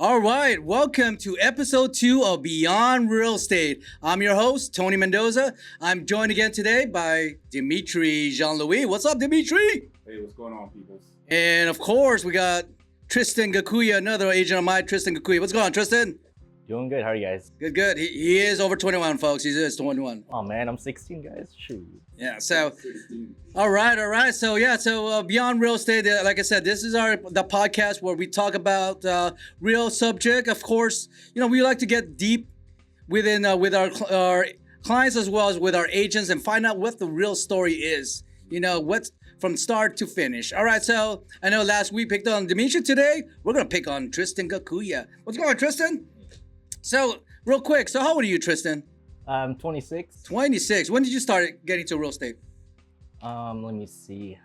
All right, welcome to episode 2 of Beyond Real Estate. I'm your host, Tony Mendoza. I'm joined again today by Dimitri Jean-Louis. What's up, Dimitri? Hey, what's going on, peoples? And of course, we got Tristan Goku, another agent of mine, Tristan Goku. What's going on, Tristan? Doing good. How are you guys? Good, good. He is over 21, folks. He is 21. Oh man, I'm 16, guys. Shoot. Yeah. So, all right. So Beyond Real Estate. Like I said, this is the podcast where we talk about real subject. Of course, we like to get deep within with our clients as well as with our agents and find out what the real story is. What's from start to finish. All right. So I know last week picked on Dimitri. Today we're gonna pick on Tristan Goku. What's going on, Tristan? So real quick. So how old are you, Tristan? I'm 26. 26. When did you start getting to real estate? Let me see.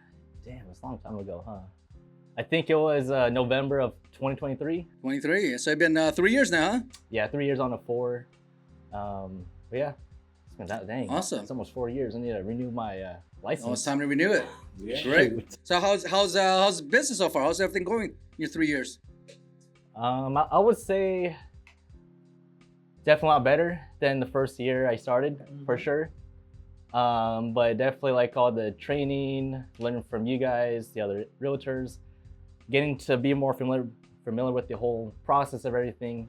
Damn, it's a long time ago, huh? I think it was November of 2023. 23. So it's been 3 years now, huh? Yeah, 3 years on a 4. But yeah, it's been that dang. Awesome. It's almost 4 years. I need to renew my license. Oh, it's time to renew it. Yeah. Great. So how's business so far? How's everything going in your 3 years? I would say definitely a lot better than the first year I started, for sure. But definitely like all the training, learning from you guys, the other realtors, getting to be more familiar with the whole process of everything.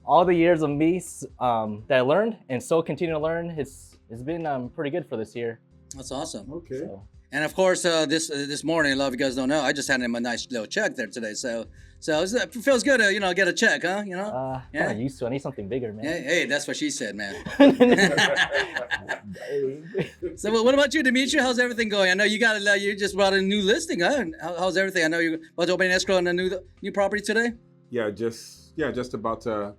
All the years of me that I learned and still continue to learn, it's been pretty good for this year. That's awesome. Okay. So, And of course, this morning, a lot of you guys don't know, I just handed him a nice little check there today. So it feels good to get a check, huh? kind Yeah. of used to. I need something bigger, man. Hey, that's what she said, man. So what about you, Dimitri? How's everything going? I know you just brought a new listing, huh? How's everything? I know you're about to open an escrow on a new property today. Just about to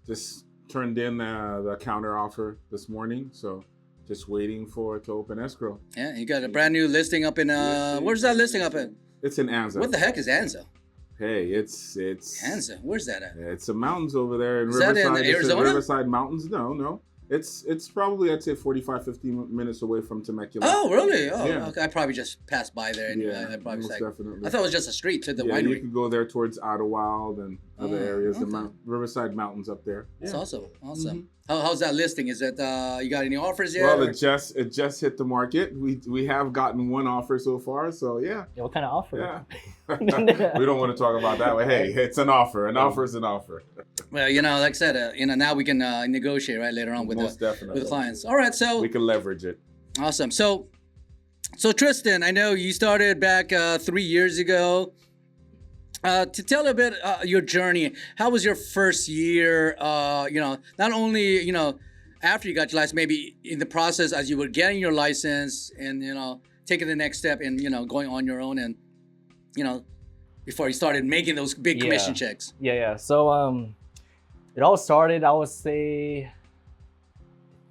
just turned in the counter offer this morning, so just waiting for it to open escrow. Yeah, you got a brand new listing up in where's that listing up in? It's in Anza. What the heck is Anza? Hey, it's Anza, where's that at? It's the mountains over there in Is that Riverside. in Arizona? Riverside Mountains. No. It's probably, I'd say, 50 minutes away from Temecula. Oh, really? Oh, Yeah. okay. I probably just passed by there. And Yeah, I probably most like, definitely. I thought it was just a street to the Yeah, you winery. could go there towards Idlewild and other areas, okay. the Riverside Mountains up there. That's Yeah. awesome. How's that listing? Is it you got any offers yet? Well, or- it just hit the market. We have gotten one offer so far, so yeah. Yeah, what kind of offer? Yeah. We don't want to talk about that, but hey, it's an offer. An offer is an offer. Well, like I said, now we can negotiate right later on with Most definitely. with the clients. All right, so We can leverage it. awesome. So Tristan, I know you started back 3 years ago. To tell a bit your journey, how was your first year? Not only after you got your license, maybe in the process as you were getting your license and taking the next step and going on your own and before you started making those big commission checks. Yeah. So it all started, I would say,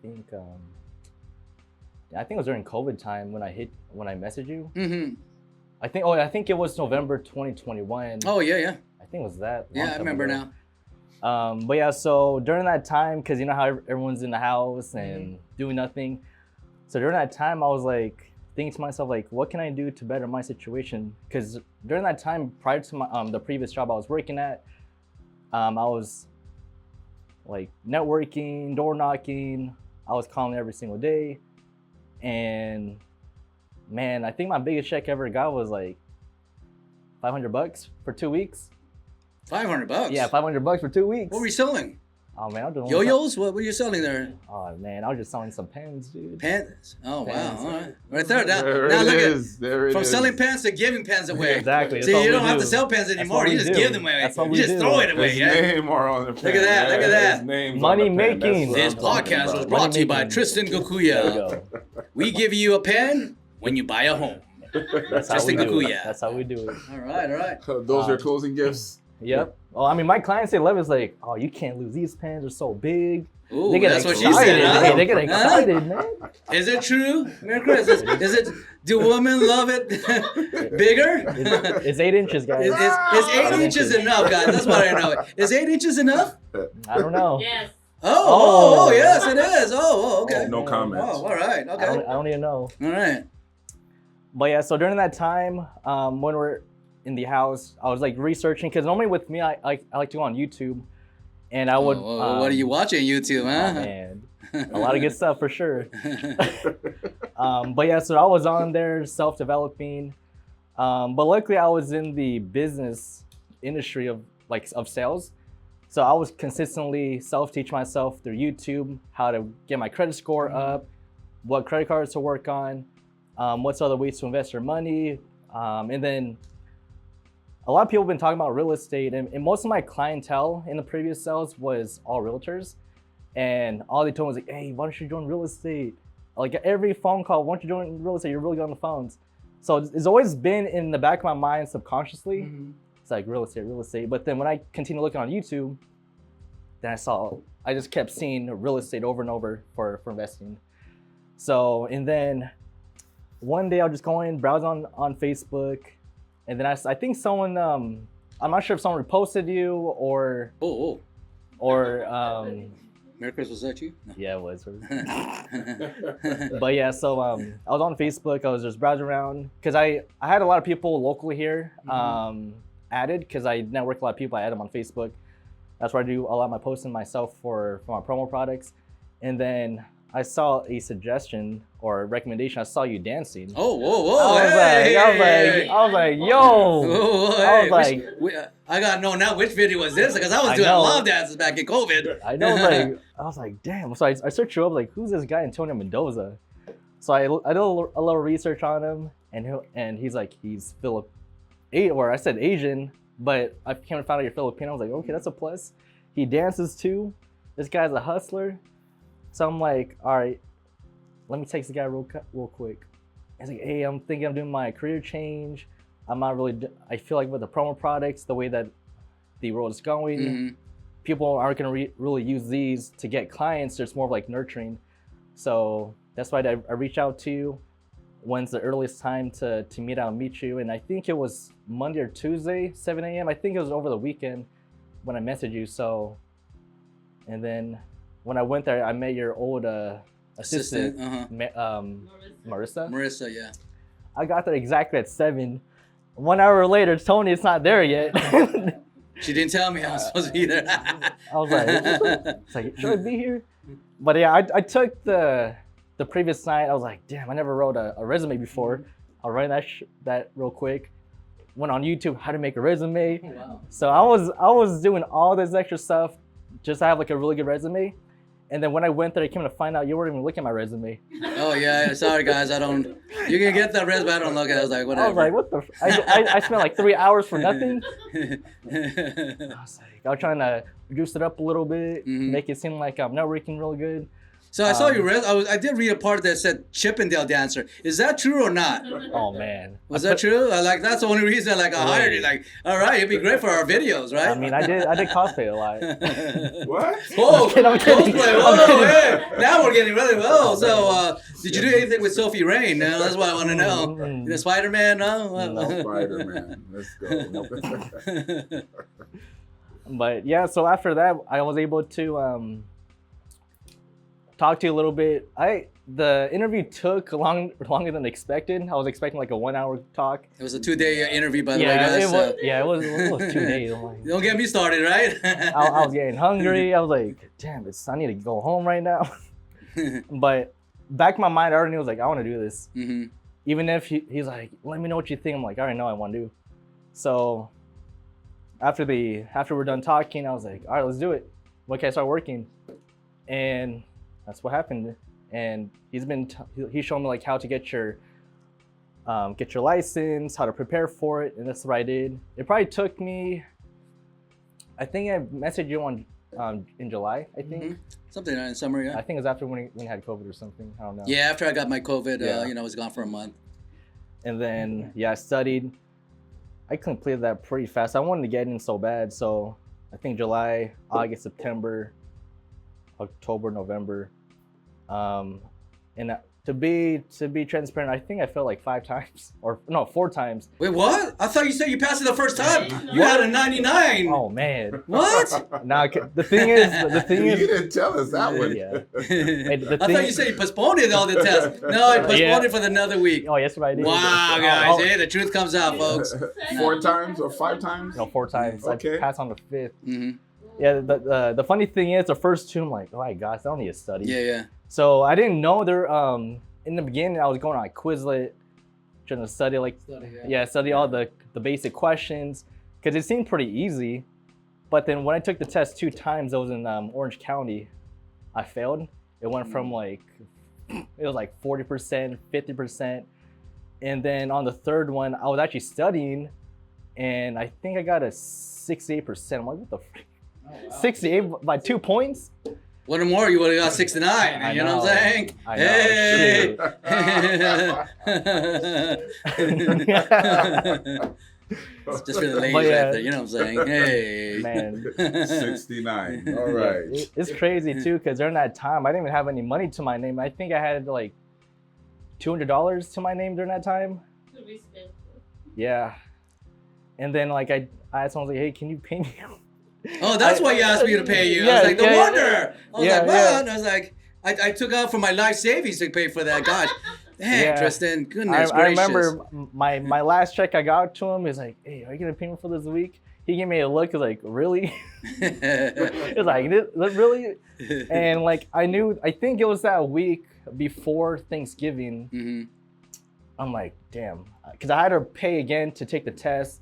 I think it was during COVID time when I messaged you. Mm-hmm. I think it was November 2021. Oh yeah. I think it was that. Yeah, I remember ago. now. But yeah, so during that time, because you know how everyone's in the house and doing nothing. So during that time, I was like thinking to myself, like, what can I do to better my situation? Because during that time, prior to my the previous job I was working at, I was like networking, door knocking. I was calling every single day, and man, I think my biggest check ever got was like $500 for 2 weeks. $500. Yeah, $500 for 2 weeks. What were you selling? Oh man, I was doing Yo-yos? What were you selling there? Oh man, I was just selling some pens, dude. Pens. Oh Pens. wow! All right, right there. Now There look it at is. There it from is. selling pens to giving pens away. Exactly. that's See, all you we don't have to do. sell pens That's anymore. what You we just do. give them away. That's what You we just do. throw it away. His Yeah. name are on the pen. Look at that, look at that. His name's Money on the pen. That's making. what This I'm talking podcast was about. brought to you by Money Tristan There we Gokuya. go. We give you a pen when you buy a home. That's how we Tristan do it. Gokuya. That's how we do it. All right. Those are closing gifts. Yep. Well, I mean, my clients, they love it. It's like, oh, you can't lose these pens. They're so big. Ooh, They get that's what excited. she said. Huh? They get excited, man. Is it true, Mary Chris? Is it? Do women love it bigger? It's 8 inches, guys. Is 8 inches enough, guys? That's what I know. Is 8 inches enough? I don't know. Yes. Oh, yes, it is. Okay. No comments. Oh, all right. Okay. I don't even know. All right. But yeah, so during that time, when we're in the house. I was like researching because normally with me, I like to go on YouTube, and I would. What are you watching YouTube, huh? Oh, man, a lot of good stuff for sure. But yeah, so I was on there self-developing, but luckily I was in the business industry of sales, so I was consistently self-teach myself through YouTube how to get my credit score up, what credit cards to work on, what's other ways to invest your money, and then a lot of people have been talking about real estate, and most of my clientele in the previous sales was all realtors, and all they told me was like, hey, why don't you join real estate? Like every phone call, why don't you join real estate? You're really good on the phones. So it's always been in the back of my mind subconsciously. It's like real estate. But then when I continued looking on YouTube, then I just kept seeing real estate over and over for investing. So, and then one day I was just going, browse on Facebook, and then I think someone, I'm not sure if someone reposted you or Merry Christmas, was that you? No. Yeah, it was. But yeah, so I was on Facebook. I was just browsing around because I had a lot of people locally here added because I network a lot of people. I add them on Facebook. That's where I do a lot of my posting myself for my promo products. And then I saw a suggestion or recommendation. I saw you dancing. I was like, yo. I was like, I gotta know now which video was this because I was doing a lot of dances back in COVID. I know, I was like, damn. So I searched you up, like, who's this guy, Tony Mendoza? So I did a little research on him, and he's like, he's I said Asian, but I came to find out you're Filipino. I was like, okay, that's a plus. He dances too. This guy's a hustler. So I'm like, all right, let me text the guy real quick. He's like, hey, I'm thinking of doing my career change. I'm not really, I feel like with the promo products, the way that the world is going, people aren't going to really use these to get clients. There's more of like nurturing. So that's why I reached out to you. When's the earliest time to meet you? And I think it was Monday or Tuesday, 7 a.m. I think it was over the weekend when I messaged you. So, and then when I went there, I met your old assistant, Marissa, yeah. I got there exactly at 7. 1 hour later, Tony, it's not there yet. She didn't tell me I was supposed to be there. I was like, should I be here? But yeah, I took the previous night. I was like, damn, I never wrote a resume before. I'll write that real quick. Went on YouTube, how to make a resume. Wow. So I was doing all this extra stuff just to have like a really good resume. And then when I went there, I came to find out you weren't even looking at my resume. Oh yeah, sorry guys, you can get that resume, I don't look at it. I was like, whatever. I was like, what the? I spent like 3 hours for nothing. I was trying to juice it up a little bit, make it seem like I'm networking real good. So I saw your I did read a part that said Chippendale dancer. Is that true or not? Oh man, was that true? Like that's the only reason I hired you. Like, all right, you'd be great for our videos, right? I mean, I did cosplay a lot. What? Oh, I'm kidding. Whoa, hey, now we're getting really well. So, did you do anything with Sophie Rain? That's what I want to know. The Spider-Man? No, Spider-Man. Let's go. But yeah, so after that, I was able to talk to you a little bit. The interview took longer than expected. I was expecting like a 1 hour talk. It was a 2-day interview, by the way, guys. It was 2 days. Like, don't get me started, right? I was getting hungry. I was like, damn, I need to go home right now. But back in my mind, I already knew, I was like, I want to do this. Even if he's like, let me know what you think. I'm like, I already know I want to do. So after we're done talking, I was like, all right, let's do it. When can I start working? And that's what happened. And he's shown me like how to get your license, how to prepare for it, and that's what I did. It probably took me, I think I messaged you in July, I think. Something in summer, yeah. I think it was after when you had COVID or something. I don't know. Yeah, after I got my COVID, I was gone for a month. And then I studied. I completed that pretty fast. I wanted to get in so bad, so I think July, August, September, October, November. And To be transparent, I think I failed like 5 times or no 4 times. Wait, what? I thought you said you passed it the first time. No. You had a 99. Oh man. What? Now the thing is You didn't tell us that one. Yeah. I thought you said you postponed it all the test. No, I postponed it for another week. Oh, yes, what I did. Wow, guys. Hey, the truth comes out, folks. 4 times or 5 times? No, 4 times. Okay. I passed on the 5th. Mm-hmm. Yeah. The funny thing is, the first 2, I'm like, oh my gosh, I don't need to study. Yeah. So I didn't know there. In the beginning, I was going on like Quizlet, trying to study study all the basic questions because it seemed pretty easy. But then when I took the test 2 times, I was in Orange County. I failed. It went from like it was like 40%, 50%, and then on the 3rd one, I was actually studying, and I think I got a 68%. I'm like, what the frick? Oh, wow. 68 by 2 points. One more, you would have got 69. You know what I'm saying? I know, Hey! It's just for the ladies But yeah. right there. You know what I'm saying? Hey. Man. 69. All right. It's crazy too, because during that time, I didn't even have any money to my name. I think I had like $200 to my name during that time. To be spent. Yeah. And then like I asked someone, like, hey, can you pay me? Oh, that's why you asked me to pay you. I Yeah, was like, no yeah, wonder. I was yeah, like, what? yeah. I was like, I took out from my life savings to pay for that. Gosh. Dang, Yeah. Tristan. Goodness I gracious. remember my last check I got to him is like, hey, are you gonna pay me for this week? He gave me a look, was like, really? It's like, really? And like I think it was that week before Thanksgiving. Mm-hmm. I'm like, damn, because I had to pay again to take the test.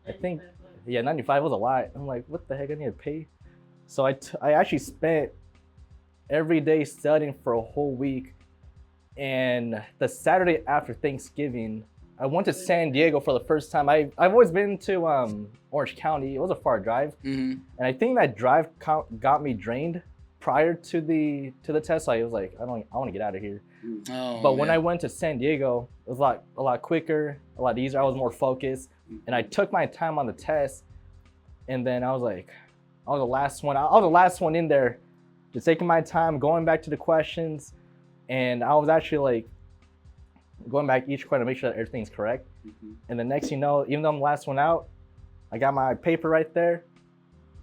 I think, yeah, 95 was a lot. I'm like, what the heck, I need to pay? So I actually spent every day studying for a whole week. And the Saturday after Thanksgiving, I went to San Diego for the first time. I've always been to Orange County. It was a far drive. Mm-hmm. And I think that drive got me drained prior to the test. So I was like, I want to get out of here. Oh, But when man. I went to San Diego, it was a lot quicker, a lot easier. I was more focused, and I took my time on the test. And then I was like, I was the last one. I was the last one in there, just taking my time, going back to the questions, and I was actually like going back each question to make sure that everything's correct. Mhm. And the next, you know, even though I'm the last one out, I got my paper right there.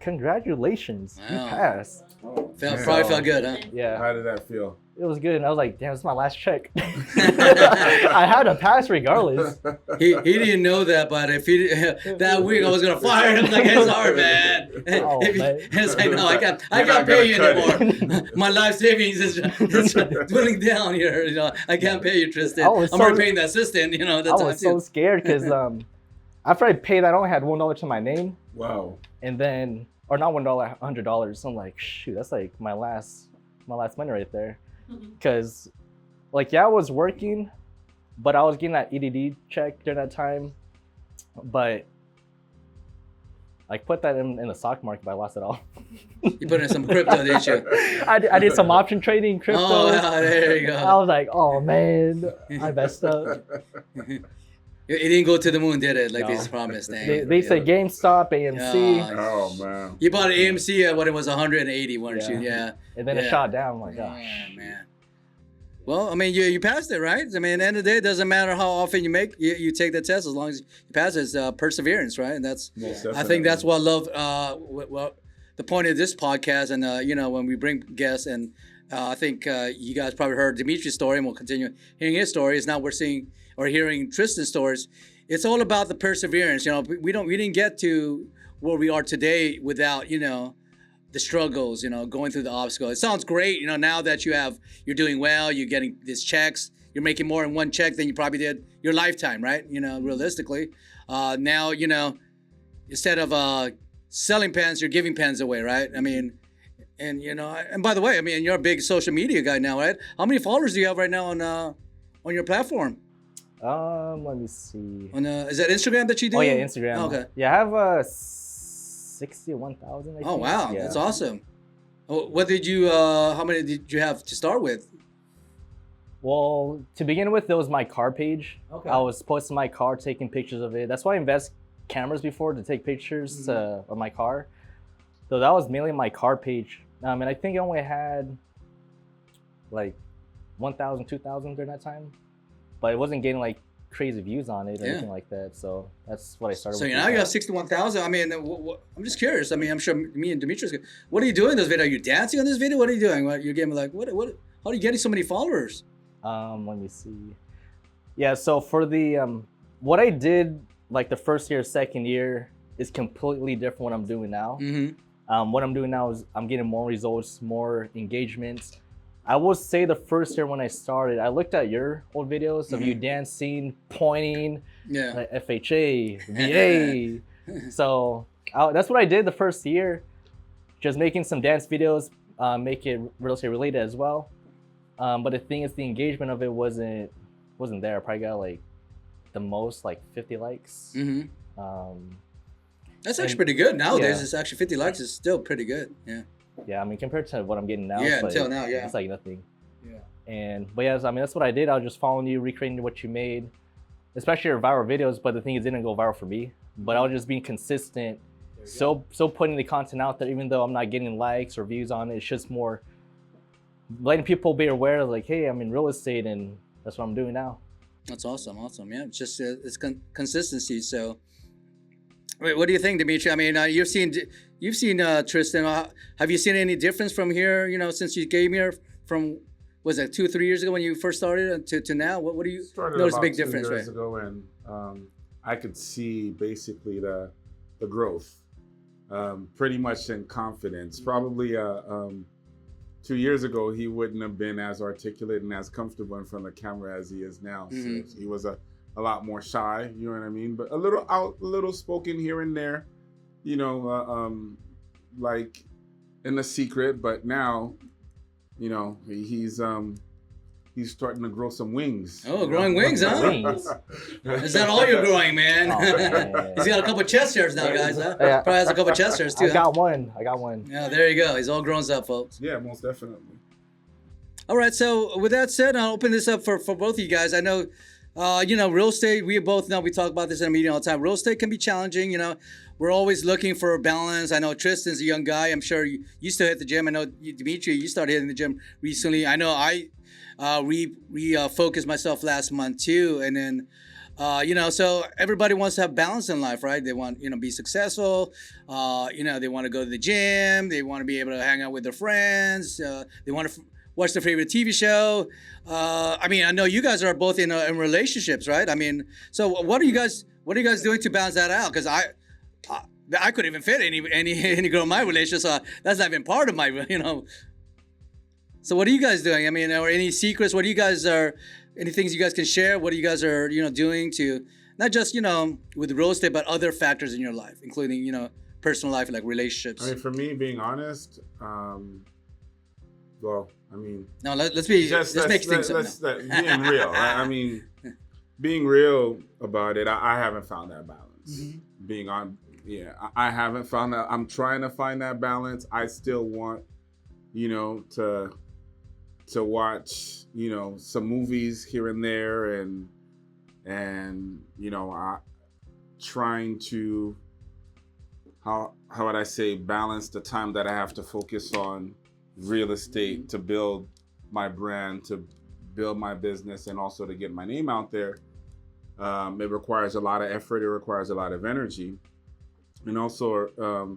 Congratulations, you Wow. passed. Probably felt good, huh? Yeah. How did that feel? It was good, and I was like, damn, this is my last check. I had to pass regardless. He didn't know that, but if he that week I was gonna fire him like it's hard, man. Oh, If he- man. It's like no, I You're can't not pay you gonna cut anymore. My life savings is dwindling down here. You know, I can't pay you, Tristan. I was I'm so- already paying the assistant. You know, I that's was so scared because after I paid, I only had $1 to my name, Wow. and then or not $1, $100. So I'm like, shoot, that's like my last money right there. Because, like, yeah, I was working, but I was getting that EDD check during that time. But I put that in the stock market, but I lost it all. You put in some crypto, didn't you? I did some option trading, crypto. Oh, yeah, there you I go. was like, oh man, I messed up. It didn't go to the moon, did it? Like No. they promised. Dang. They said GameStop, AMC, Yeah. Oh man. You bought an AMC at what it was 180, weren't you? Yeah. and then Yeah. it shot down. I'm like, Oh, gosh. man. Well, I mean, you passed it, right? I mean, at the end of the day, it doesn't matter how often you take the test, as long as you pass it, it's perseverance, right? And that's, Yes, I think that's what I love, what the point of this podcast, and, you know, when we bring guests, and I think you guys probably heard Dimitri's story, and we'll continue hearing his stories. Now we're seeing or hearing Tristan's stories. It's all about the perseverance. You know, we didn't get to where we are today without, you know, the struggles, you know, going through the obstacles. It sounds great, you know, now that you're doing well, you're getting these checks, you're making more in one check than you probably did your lifetime, right? You know, realistically. Now, you know, instead of selling pens, you're giving pens away, right? I mean, and, you know, and by the way, I mean, you're a big social media guy now, right? How many followers do you have right now on your platform? Let me see. Is that Instagram that you do? Oh yeah, Instagram. Okay. Yeah, I have 61,000. Oh wow, yeah. that's awesome. What did you? How many did you have to start with? Well, to begin with, it was my car page. Okay. I was posting my car, taking pictures of it. That's why I invest cameras before to take pictures of my car. So that was mainly my car page. And I think I only had like 1,000, 2,000 during that time, but it wasn't getting like crazy views on it or anything like that. So that's what I started So with. now you have 61,000. I mean, I'm just curious. I mean, I'm sure me and Dimitri. What are you doing in this video? Are you dancing on this video? What are you doing? You're getting like what? How are you getting so many followers? Let me see. Yeah, so for the what I did like the first year, second year is completely different what I'm doing now. Mm-hmm. What I'm doing now is I'm getting more results, more engagements. I will say the first year when I started, I looked at your old videos of you dancing, pointing, FHA, VA. So that's what I did the first year, just making some dance videos, make it real estate related as well. But the thing is, the engagement of it wasn't there. I probably got like the most like 50 likes. Mm-hmm. That's actually pretty good nowadays. It's actually 50 likes is still pretty good. Yeah. Yeah, I mean compared to what I'm getting now. Yeah, it's until now, yeah. It's like nothing. Yeah. But yeah, I mean that's what I did. I was just following you, recreating what you made, especially your viral videos. But the thing is, it didn't go viral for me. But I was just being consistent, so putting the content out there, even though I'm not getting likes or views on it. It's just more letting people be aware, like, hey, I'm in real estate, and that's what I'm doing now. That's awesome. Yeah, it's just it's consistency. So, wait, what do you think, Dimitri? I mean, you've seen Tristan. Have you seen any difference from here? You know, since you came here from was it 2 or 3 years ago when you first started to now? What do you notice a big difference? 2 years ago, and I could see basically the growth, pretty much in confidence. Probably 2 years ago, he wouldn't have been as articulate and as comfortable in front of the camera as he is now. Mm-hmm. So he was a lot more shy, you know what I mean? But a little spoken here and there, you know, like in the secret. But now, you know, he's starting to grow some wings. Oh, growing wings, huh? Wings. Is that all you're growing, man? Oh, man. He's got a couple chest hairs now, guys. Huh? Yeah. Probably has a couple chest hairs too. I got one. Yeah, there you go. He's all grown up, folks. Yeah, most definitely. All right. So with that said, I'll open this up for both of you guys. I know, you know, real estate. We both know. We talk about this in a meeting all the time. Real estate can be challenging. You know, we're always looking for a balance. I know Tristan's a young guy. I'm sure you still hit the gym. I know Dimitri, you started hitting the gym recently. I know I refocused myself last month too, and then. You know, so everybody wants to have balance in life, right? They want, you know, be successful. You know, they want to go to the gym. They want to be able to hang out with their friends. They want to watch their favorite TV show. I mean, I know you guys are both in relationships, right? I mean, so what are you guys doing to balance that out? Because I couldn't even fit any girl in my relationship, so that's not even part of my, you know. So what are you guys doing? I mean, or any secrets? What do you guys are? Any things you guys can share? What you guys are, you know, doing to not just, you know, with real estate, but other factors in your life, including, you know, personal life, like relationships. I mean, for me, being honest, well, I mean, no, let's make things being real. I mean, being real about it. I haven't found that balance. Mm-hmm. I haven't found that. I'm trying to find that balance. I still want, you know, to watch, you know, some movies here and there, and you know, trying to how would I say balance the time that I have to focus on real estate to build my brand, to build my business, and also to get my name out there. It requires a lot of effort. It requires a lot of energy, and also,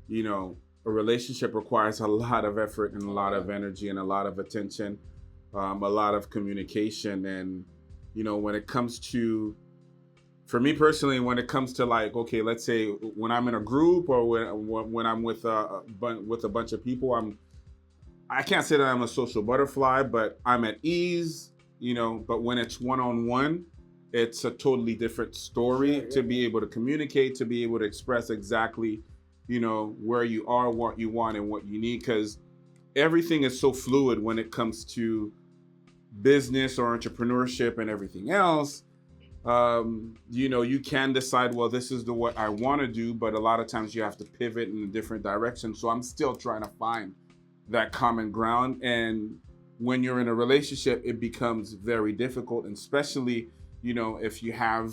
you know, a relationship requires a lot of effort and a lot of energy and a lot of attention, a lot of communication. And, you know, when it comes to, for me personally, when it comes to like, okay, let's say when I'm in a group or when I'm with a bunch of people, I can't say that I'm a social butterfly, but I'm at ease, you know. But when it's one-on-one, it's a totally different story to be able to communicate, to be able to express exactly, you know, where you are, what you want, and what you need, because everything is so fluid when it comes to business or entrepreneurship and everything else. You know, you can decide, well, this is what I want to do, but a lot of times you have to pivot in a different direction. So I'm still trying to find that common ground. And when you're in a relationship, it becomes very difficult, and especially, you know, if you have,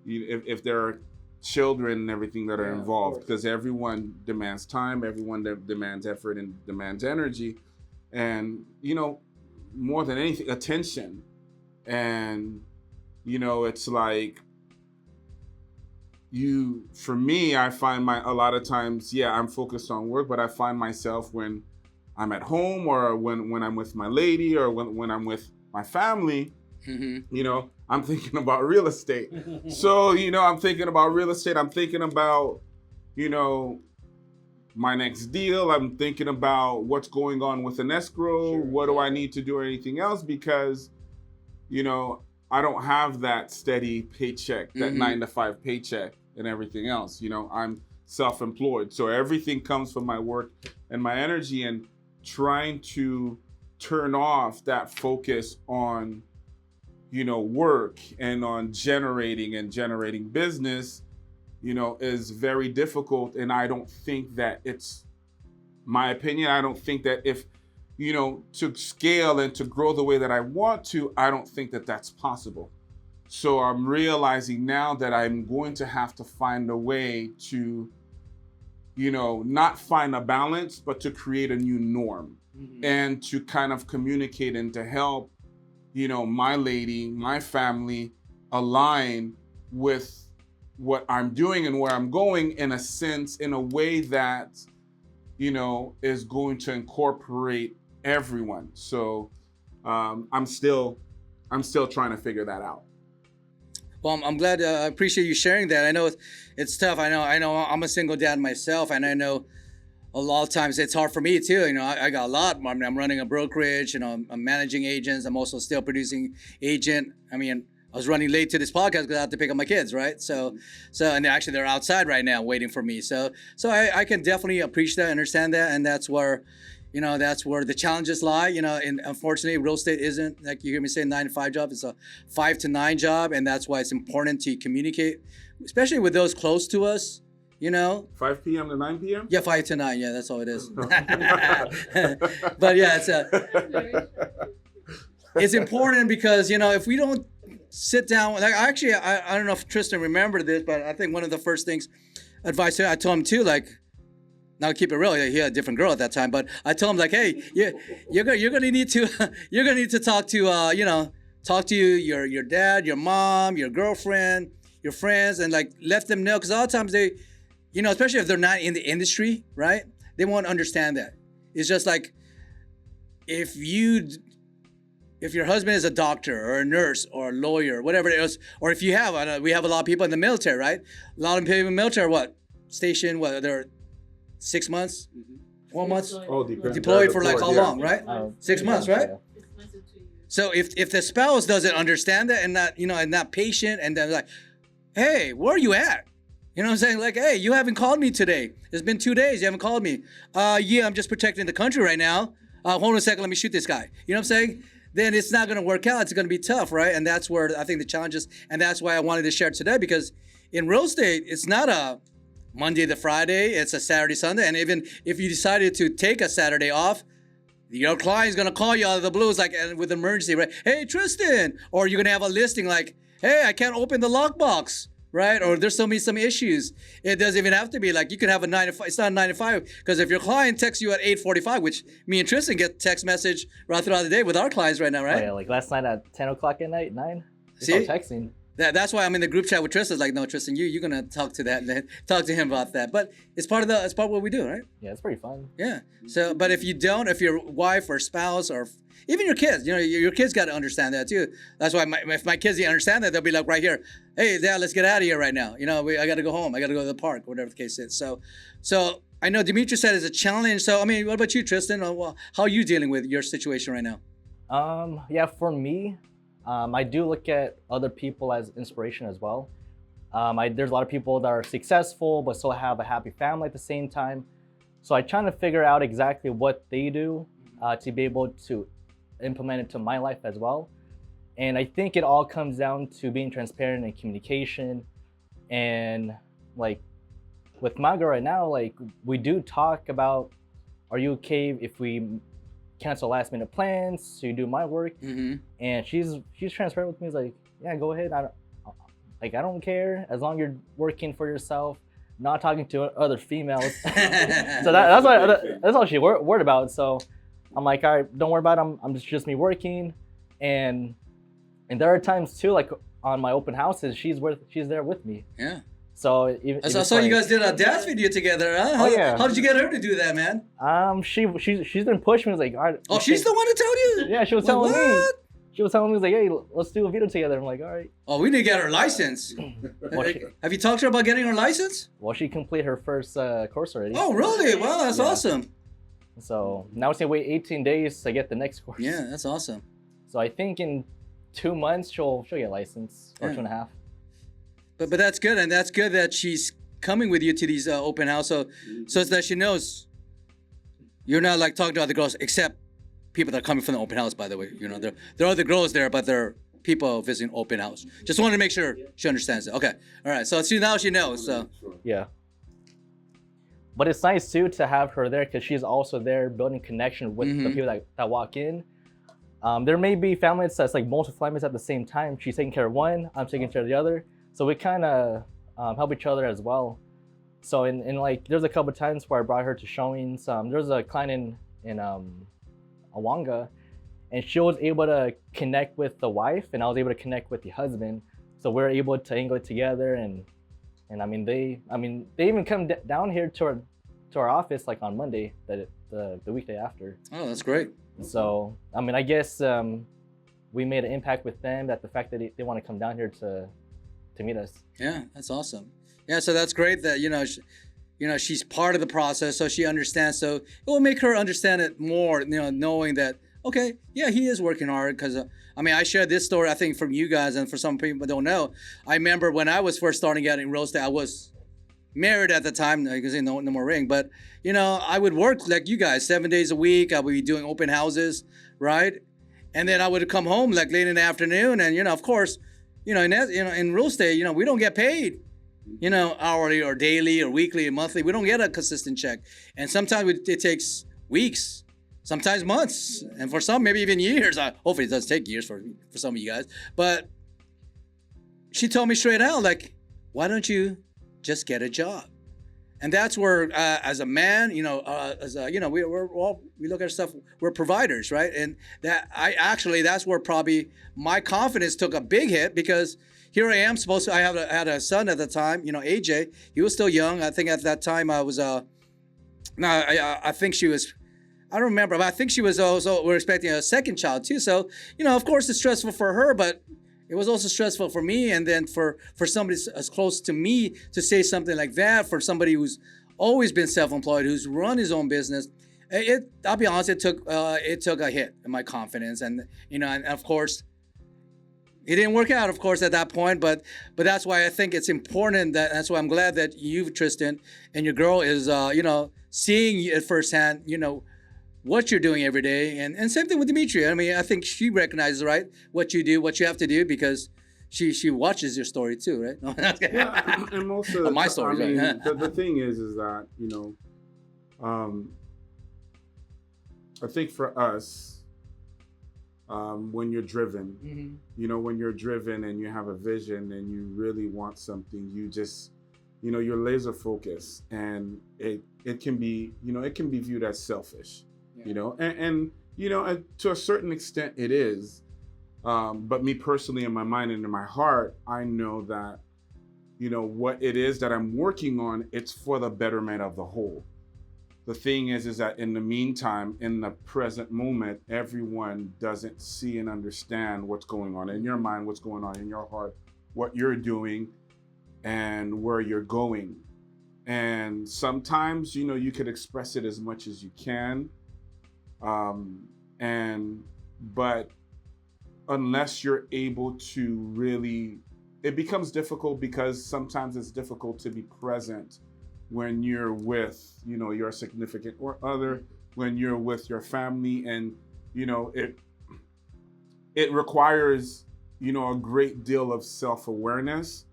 if there are children and everything that are involved, because everyone demands time, everyone demands effort and demands energy. And, you know, more than anything, attention. And, you know, it's like for me, I find a lot of times, yeah, I'm focused on work, but I find myself when I'm at home or when I'm with my lady or when I'm with my family, you know, I'm thinking about real estate. So, you know, I'm thinking about real estate. I'm thinking about, you know, my next deal. I'm thinking about what's going on with an escrow. What do I need to do or anything else? Because, you know, I don't have that steady paycheck, that 9-to-5 paycheck and everything else. You know, I'm self-employed. So everything comes from my work and my energy, and trying to turn off that focus on, you know, work and on generating business, you know, is very difficult. And I don't think that it's my opinion. I don't think that if, you know, to scale and to grow the way that I want to, I don't think that that's possible. So I'm realizing now that I'm going to have to find a way to, you know, not find a balance, but to create a new norm and to kind of communicate and to help, you know, my lady, my family align with what I'm doing and where I'm going, in a sense, in a way that, you know, is going to incorporate everyone. So I'm still trying to figure that out. Well, I'm glad. I appreciate you sharing that. I know it's tough. I know. I'm a single dad myself, and I know a lot of times it's hard for me too. You know, I got a lot. I mean, I'm running a brokerage. You know, I'm managing agents. I'm also still producing agent. I mean, I was running late to this podcast because I had to pick up my kids, right? So, and actually they're outside right now waiting for me. So I can definitely appreciate that, understand that, and that's where, you know, that's where the challenges lie. You know, and unfortunately, real estate isn't, like you hear me say, 9-to-5 job. It's a 5 to 9 job, and that's why it's important to communicate, especially with those close to us. You know, 5 p.m. to 9 p.m. Yeah, 5 to 9. Yeah, that's all it is. But yeah, it's important because, you know, if we don't sit down, like actually, I don't know if Tristan remembered this, but I think one of the first things advice I told him too, like, now keep it real. He had a different girl at that time, but I told him like, hey, you're gonna need to talk to talk to your dad, your mom, your girlfriend, your friends, and like let them know, because a lot of times they, you know, especially if they're not in the industry, right? They won't understand that. It's just like if your husband is a doctor or a nurse or a lawyer, whatever it is, or if you have, we have a lot of people in the military, right? A lot of people in the military are what? Stationed, what, they're 6 months, 4 months? Oh, deployed for like how long, right? 6 months, right? Yeah. So if the spouse doesn't understand that and not, you know, and not patient, and then like, hey, where are you at? You know what I'm saying? Like, hey, you haven't called me today. It's been 2 days. You haven't called me. Yeah, I'm just protecting the country right now. Hold on a second. Let me shoot this guy. You know what I'm saying? Then it's not going to work out. It's going to be tough, right? And that's where I think the challenge is. And that's why I wanted to share today, because in real estate, it's not a Monday to Friday. It's a Saturday, Sunday. And even if you decided to take a Saturday off, your client's going to call you out of the blues, like with emergency, right? Hey, Tristan. Or you're going to have a listing like, hey, I can't open the lockbox. Right? Or there's some issues. It doesn't even have to be like, you could have a 9 to 5. It's not a 9 to 5, because if your client texts you at 8:45, which me and Tristan get text message right throughout the day with our clients right now, right? Oh, yeah, like last night at 10 o'clock at night, 9. See? Texting. That's why I'm in the group chat with Tristan. It's like, no, Tristan, you're gonna talk to that and talk to him about that. But it's part of what we do, right? Yeah, it's pretty fun. Yeah. So, but if you don't, if your wife or spouse or even your kids, you know, your kids got to understand that too. That's why if my kids didn't understand that, they'll be like right here, hey, Dad, let's get out of here right now. You know, I got to go home. I got to go to the park, whatever the case is. So I know Dimitri said it's a challenge. So, I mean, what about you, Tristan? How are you dealing with your situation right now? Yeah, for me, I do look at other people as inspiration as well. There's a lot of people that are successful but still have a happy family at the same time. So I'm trying to figure out exactly what they do to be able to implement it to my life as well. And I think it all comes down to being transparent and communication. And like with my girl right now, like we do talk about, are you okay if we cancel last minute plans so you do my work? Mm-hmm. And she's transparent with me. She's like, yeah, go ahead. I don't care as long as you're working for yourself, not talking to other females. So that's all she's worried about. So I'm like, all right, don't worry about it. I'm just me working, and there are times too, like on my open houses, she's there with me. Yeah. So I saw you guys did a dance video together, huh? Oh, yeah. How did you get her to do that, man? She's been pushing me. Like, all right. Oh, she's the one to tell you? Yeah, she was telling me. She was telling me, like, hey, let's do a video together. I'm like, all right. Oh, we need to get her license. Have you talked to her about getting her license? Well, she completed her first course already. Oh, really? Wow, that's awesome. So now it's gonna wait 18 days to get the next course. Yeah, that's awesome. So I think in 2 months she'll get licensed, or 2.5. But that's good, and that's good that she's coming with you to these open house, so it's that she knows you're not like talking to other girls, except people that are coming from the open house. By the way, you know there are other girls there, but they're people visiting open house. Just wanted to make sure she understands it. Okay, all right. So now she knows. So yeah. But it's nice too to have her there because she's also there building connection with the people that walk in. There may be families that's like multiple families at the same time. She's taking care of one, I'm taking care of the other. So we kind of help each other as well. So in like, there's a couple of times where I brought her to showings. There's a client in Awanga, and she was able to connect with the wife, and I was able to connect with the husband. So we're able to angle it together, and I mean they even come down here to our office like on Monday, the weekday after. Oh, that's great. So I mean, I guess we made an impact with them, that the fact that they want to come down here to meet us. Yeah, that's awesome. Yeah, so that's great that she's part of the process, so she understands. So it will make her understand it more, knowing that okay, yeah, he is working hard. Because I shared this story I think from you guys, and for some people that don't know, I remember when I was first starting out in real estate, I was married at the time because no more ring, but I would work like you guys 7 days a week. I would be doing open houses, right? And then I would come home like late in the afternoon, and of course, in real estate, we don't get paid, hourly or daily or weekly or monthly. We don't get a consistent check, and sometimes it takes weeks, sometimes months, and for some maybe even years. Hopefully it doesn't take years for some of you guys. But she told me straight out, like, why don't you just get a job? And that's where, as a man, we look at stuff. We're providers, right? And that's where probably my confidence took a big hit, because here I am I had a son at the time, AJ. He was still young. I think at that time I was I think she was. I don't remember, but I think she was also. We're expecting a second child too. So of course it's stressful for her, but it was also stressful for me, and then for somebody as close to me to say something like that, for somebody who's always been self-employed, who's run his own business, I'll be honest, it took a hit in my confidence, and and of course, it didn't work out, of course, at that point. But that's why I think it's important that's why I'm glad that you, Tristan, and your girl is seeing it firsthand, what you're doing every day, and same thing with Dimitri. I think she recognizes, right, what you do, what you have to do, because she watches your story too, right? Yeah, and most of my story. The thing is that I think for us, when you're driven, when you're driven and you have a vision and you really want something, you just you're laser focused, and it can be viewed as selfish. And to a certain extent it is, but me personally, in my mind and in my heart, I know that what it is that I'm working on, it's for the betterment of the whole. The thing is that in the meantime, in the present moment, everyone doesn't see and understand what's going on in your mind, what's going on in your heart, what you're doing, and where you're going. And sometimes you could express it as much as you can. But unless you're able to really, it becomes difficult, because sometimes it's difficult to be present when you're with, your significant or other, when you're with your family, and, it requires, a great deal of self-awareness.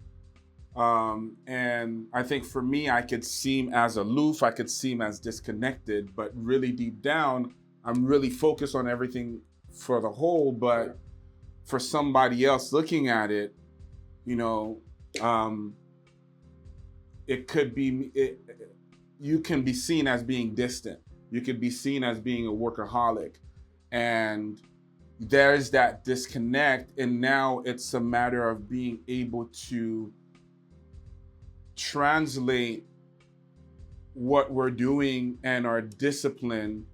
And I think for me, I could seem as aloof, I could seem as disconnected, but really deep down, I'm really focused on everything for the whole. But for somebody else looking at it, it could be, you can be seen as being distant. you could be seen as being a workaholic. And there's that disconnect. And now it's a matter of being able to translate what we're doing and our discipline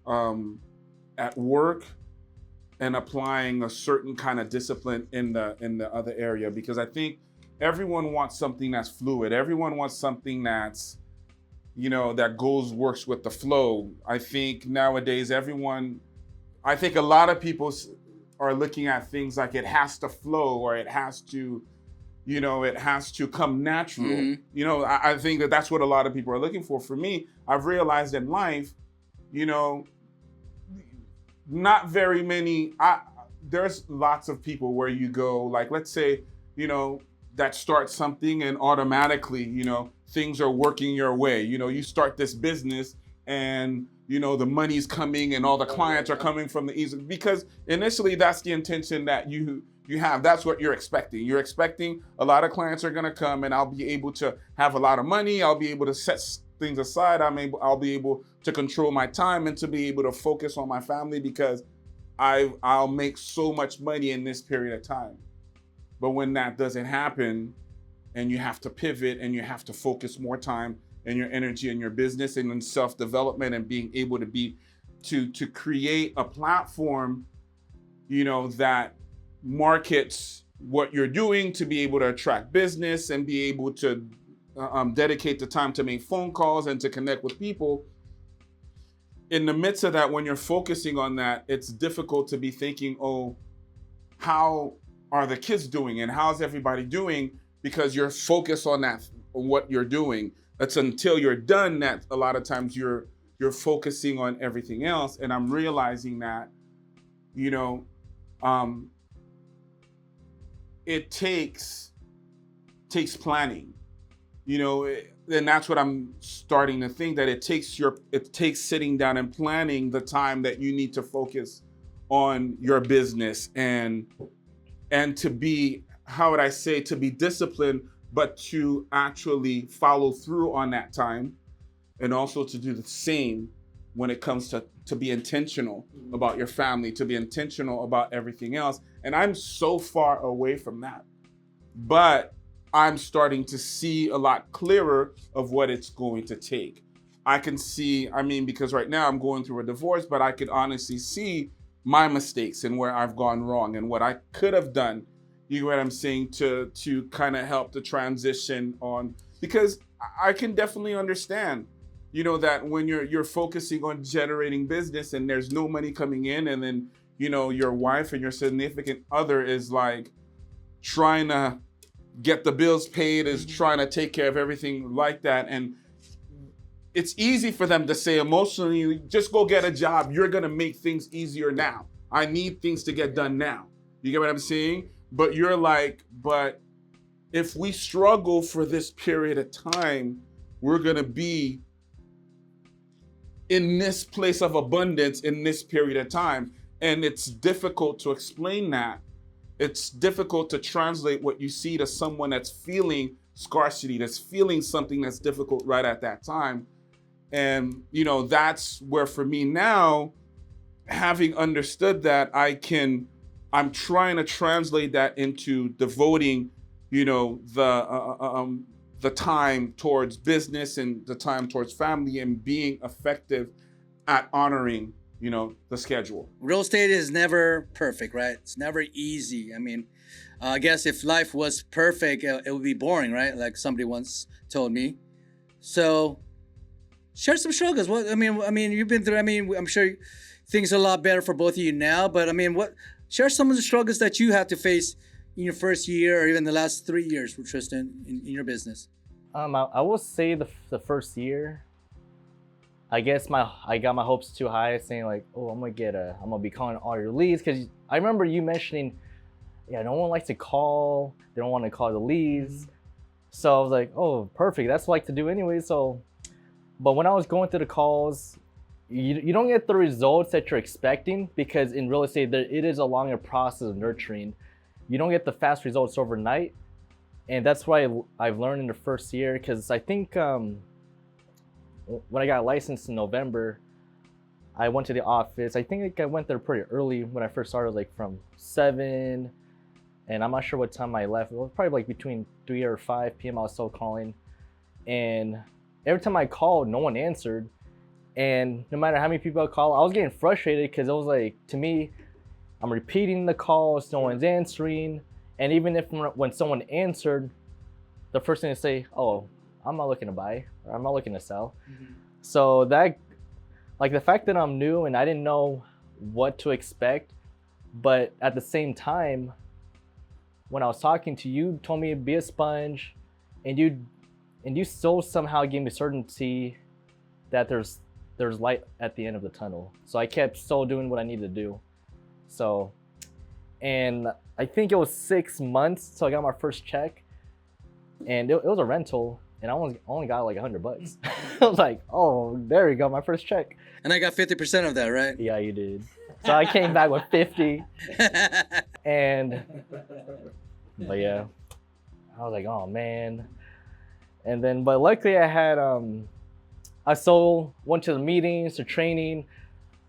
at work and applying a certain kind of discipline in the other area. Because I think everyone wants something that's fluid. Everyone wants something that's, works with the flow. I think nowadays I think a lot of people are looking at things like it has to flow, or it has to come natural. Mm-hmm. I think that's what a lot of people are looking for. For me, I've realized in life, not very many, there's lots of people where you go, like, let's say, that start something and automatically, things are working your way. You start this business and, the money's coming and all the clients are coming from the east, because initially that's the intention that you have. That's what you're expecting. You're expecting a lot of clients are going to come and I'll be able to have a lot of money. I'll be able to set things aside. I'll be able to control my time and to be able to focus on my family, because I'll make so much money in this period of time. But when that doesn't happen, and you have to pivot and you have to focus more time and your energy in your business and in self-development and being able to create a platform, that markets what you're doing, to be able to attract business and be able to dedicate the time to make phone calls and to connect with people. In the midst of that, when you're focusing on that, it's difficult to be thinking, oh, how are the kids doing and how's everybody doing? Because you're focused on that, on what you're doing. That's until you're done that a lot of times you're focusing on everything else. And I'm realizing that, it takes planning, and that's what I'm starting to think, that it takes sitting down and planning the time that you need to focus on your business and to be, how would I say, to be disciplined, but to actually follow through on that time, and also to do the same when it comes to be intentional about your family, to be intentional about everything else. And I'm so far away from that, but I'm starting to see a lot clearer of what it's going to take. I can see, because right now I'm going through a divorce, but I could honestly see my mistakes and where I've gone wrong and what I could have done, you know what I'm saying, to kind of help the transition on, because I can definitely understand, that when you're focusing on generating business and there's no money coming in, and then, your wife and your significant other is like trying to get the bills paid, is trying to take care of everything like that. And it's easy for them to say emotionally, just go get a job. You're going to make things easier now. I need things to get done now. You get what I'm saying? But you're like, but if we struggle for this period of time, we're going to be in this place of abundance in this period of time. And it's difficult to explain that. It's difficult to translate what you see to someone that's feeling scarcity, that's feeling something that's difficult right at that time. And, that's where for me now, having understood that, I'm trying to translate that into devoting, the time towards business and the time towards family, and being effective at honoring, the schedule. Real estate is never perfect, right? It's never easy. I guess if life was perfect, it would be boring, right? Like somebody once told me. So share some struggles. What you've been through. I'm sure things are a lot better for both of you now. But share some of the struggles that you had to face in your first year, or even the last 3 years with Tristan in your business. I will say the first year, I guess I got my hopes too high, saying like, oh, I'm gonna be calling all your leads, because I remember you mentioning, yeah, no one likes to call. They don't want to call the leads. So I was like, oh, perfect. That's what I like to do anyway. So, but when I was going through the calls, you don't get the results that you're expecting, because in real estate, it is a longer process of nurturing. You don't get the fast results overnight. And that's why I've learned in the first year, because I think when I got licensed in November, I went to the office. I think I went there pretty early when I first started, like from 7, and I'm not sure what time I left. It was probably like between 3 or 5 p.m. I was still calling, and every time I called, no one answered. And no matter how many people I call, I was getting frustrated because it was like, to me, I'm repeating the calls, no one's answering, and even if when someone answered, the first thing to say, "Oh, I'm not looking to buy, or I'm not looking to sell." So that, like, the fact that I'm new and I didn't know what to expect, but at the same time, when I was talking to you, you told me to be a sponge, and you still somehow gave me certainty that there's light at the end of the tunnel. So I kept still doing what I needed to do. So, and I think it was 6 months till I got my first check, and it was a rental, and I only got like $100. I was like, oh, there you go, my first check. And I got 50% of that, right? Yeah, you did. So I came back with 50, and but yeah, I was like, oh man. And then, but luckily I had I still went to the meetings, to training.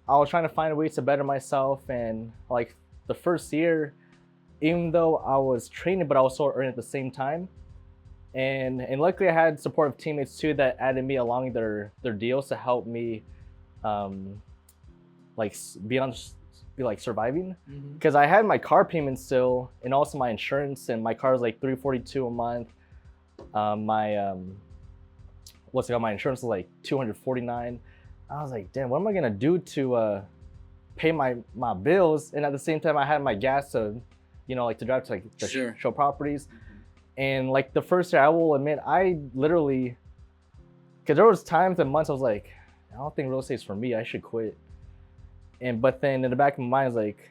I was trying to find ways to better myself, and like the first year, even though I was training, but I was still earning at the same time. And luckily I had supportive teammates too that added me along their deals to help me like be like surviving, because I had my car payment still, and also my insurance, and my car was like $342 a month. My my insurance was like $249. I was like, damn, what am I gonna do to pay my bills? And at the same time, I had my gas to, like to drive to like the show properties. And like the first year, I will admit, I literally, because there was times and months I was like, I don't think real estate's for me. I should quit. But then in the back of my mind, I was like,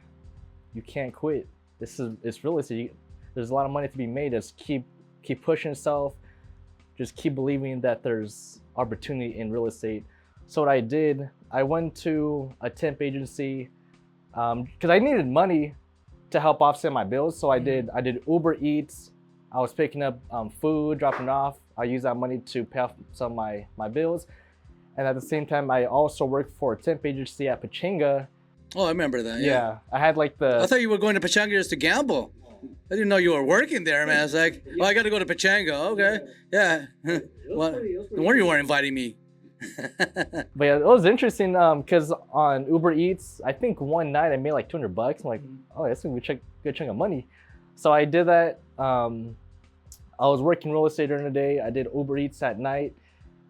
you can't quit. It's real estate. There's a lot of money to be made. Just keep pushing yourself. Just keep believing that there's opportunity in real estate. So what I did, I went to a temp agency because I needed money to help offset my bills. So I did Uber Eats. I was picking up food, dropping off. I used that money to pay off some of my bills. And at the same time, I also worked for a temp agency at Pachanga. Oh, I remember that. Yeah. I had like I thought you were going to Pachanga just to gamble. I didn't know you were working there, man. I was like, oh, I got to go to Pachanga. Okay. Yeah. Well, no wonder you weren't inviting me. But yeah, it was interesting because on Uber Eats, I think one night I made like $200. I'm like, oh, that's a good chunk of money. So I did that. I was working real estate during the day. I did Uber Eats at night.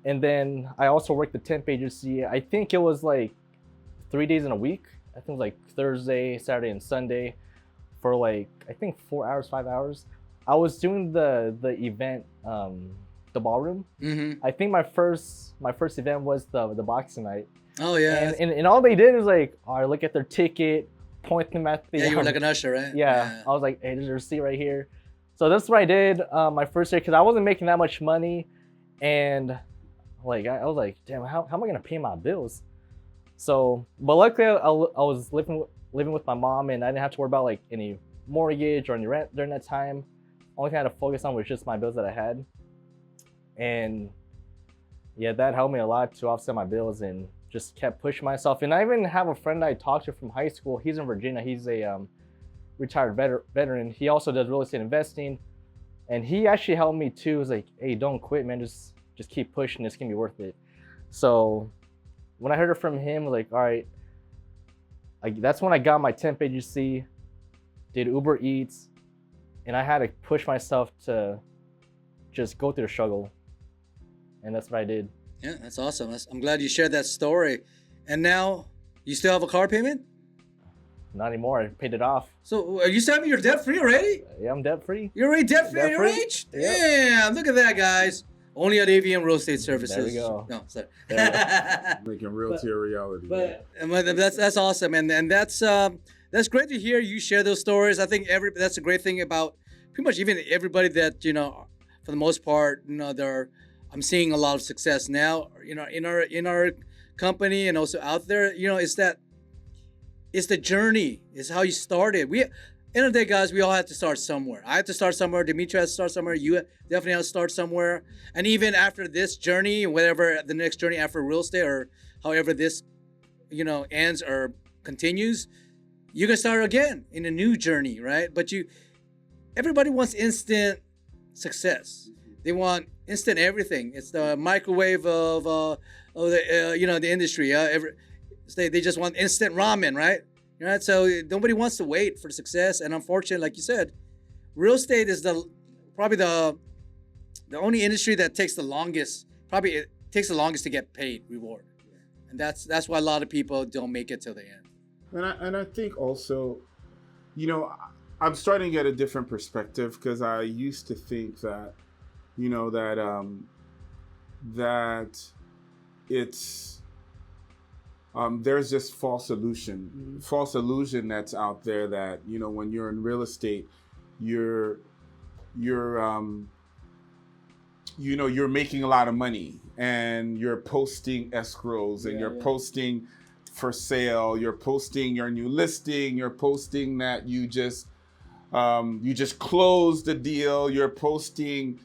And then I also worked the temp agency. I think it was like 3 days in a week. I think it was like Thursday, Saturday, and Sunday for like, I think 4 hours, 5 hours. I was doing the event, the ballroom. I think my first event was the boxing night. Oh yeah. And all they did was like, all right, look at their ticket, point them at the. Yeah, you were like an usher, right? Yeah. I was like, hey, there's a receipt right here. So that's what I did my first year, because I wasn't making that much money, and like I was like, damn, how am I gonna pay my bills? So, but luckily I was living with my mom, and I didn't have to worry about like any mortgage or any rent during that time. Only thing I had to focus on was just my bills that I had. And yeah, that helped me a lot to offset my bills, and just kept pushing myself. And I even have a friend I talked to from high school. He's in Virginia. He's a retired veteran. He also does real estate investing, and he actually helped me too. He was like, hey, don't quit, man. Just keep pushing. It's gonna be worth it. So when I heard it from him, I was like, all right. That's when I got my temp agency, did Uber Eats, and I had to push myself to just go through the struggle. And that's what I did. Yeah, that's awesome. I'm glad you shared that story. And now, you still have a car payment? Not anymore. I paid it off. So, are you telling me you're debt free already? Yeah, I'm debt free. You're already debt free at your age? Yep. Damn, look at that, guys. Only at AVM Real Estate Services. There we go. No, sorry. Making realty a reality. But that's awesome, and that's great to hear you share those stories. I think that's a great thing about pretty much even everybody that for the most part, I'm seeing a lot of success now, in our company and also out there. It's the journey, is how you started. end of the day, guys, we all have to start somewhere. I have to start somewhere. Dimitri has to start somewhere. You definitely have to start somewhere. And even after this journey, whatever the next journey after real estate or however this, ends or continues, you can start again in a new journey, right? But everybody wants instant success. They want instant everything. It's the microwave of the industry. They just want instant ramen, right? Right. So nobody wants to wait for success. And unfortunately, like you said, real estate is probably the only industry that takes the longest. Probably it takes the longest to get paid reward, and that's why a lot of people don't make it till the end. And I think also, I'm starting to get a different perspective because I used to think that, that it's there's this false illusion that's out there that when you're in real estate, you're making a lot of money and you're posting escrows and you're posting for sale, you're posting your new listing, you're posting that you just closed the deal, you're posting,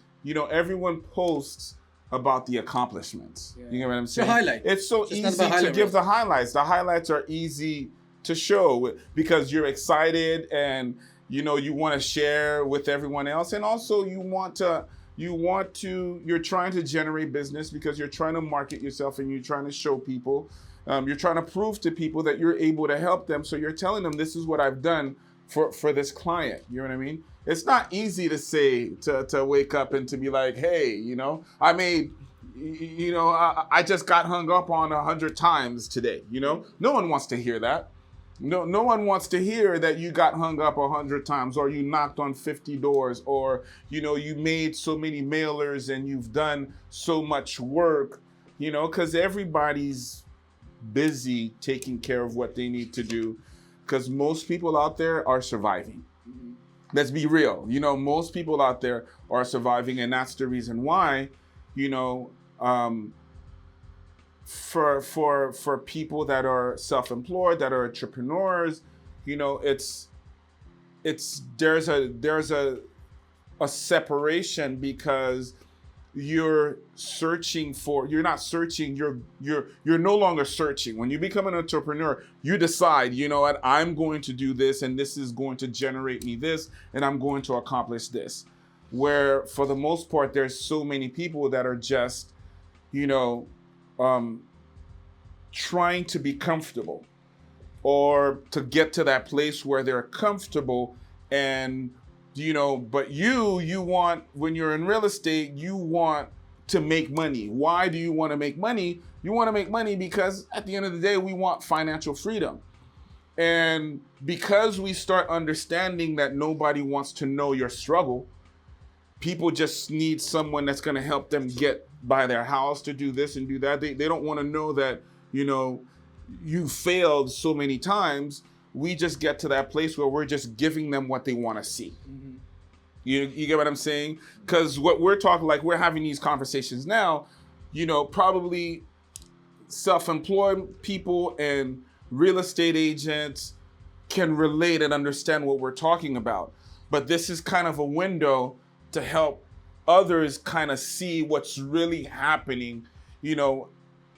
everyone posts about the accomplishments. You know what I'm saying? It's a highlight. It's so easy to give the highlights. The highlights are easy to show because you're excited and you want to share with everyone else, and also you're trying to generate business because you're trying to market yourself and you're trying to show people, you're trying to prove to people that you're able to help them. So you're telling them, this is what I've done for this client. You know what I mean? It's not easy to say, to wake up and to be like, hey, I made, I just got hung up on 100 times today. No one wants to hear that. No one wants to hear that you got hung up 100 times, or you knocked on 50 doors, or, you made so many mailers and you've done so much work, because everybody's busy taking care of what they need to do, because most people out there are surviving. Let's be real. Most people out there are surviving, and that's the reason why, for people that are self-employed, that are entrepreneurs, there's a separation, because you're no longer searching. When you become an entrepreneur, you decide, what, I'm going to do this, and this is going to generate me this, and I'm going to accomplish this. Where for the most part, there's so many people that are just, trying to be comfortable, or to get to that place where they're comfortable. And but you want, when you're in real estate, you want to make money. Why do you want to make money? You want to make money because at the end of the day, we want financial freedom. And because we start understanding that nobody wants to know your struggle, people just need someone that's going to help them get by their house, to do this and do that. They don't want to know that, you failed so many times. We just get to that place where we're just giving them what they want to see. Mm-hmm. You get what I'm saying? Because what we're talking, like we're having these conversations now, probably self-employed people and real estate agents can relate and understand what we're talking about. But this is kind of a window to help others kind of see what's really happening,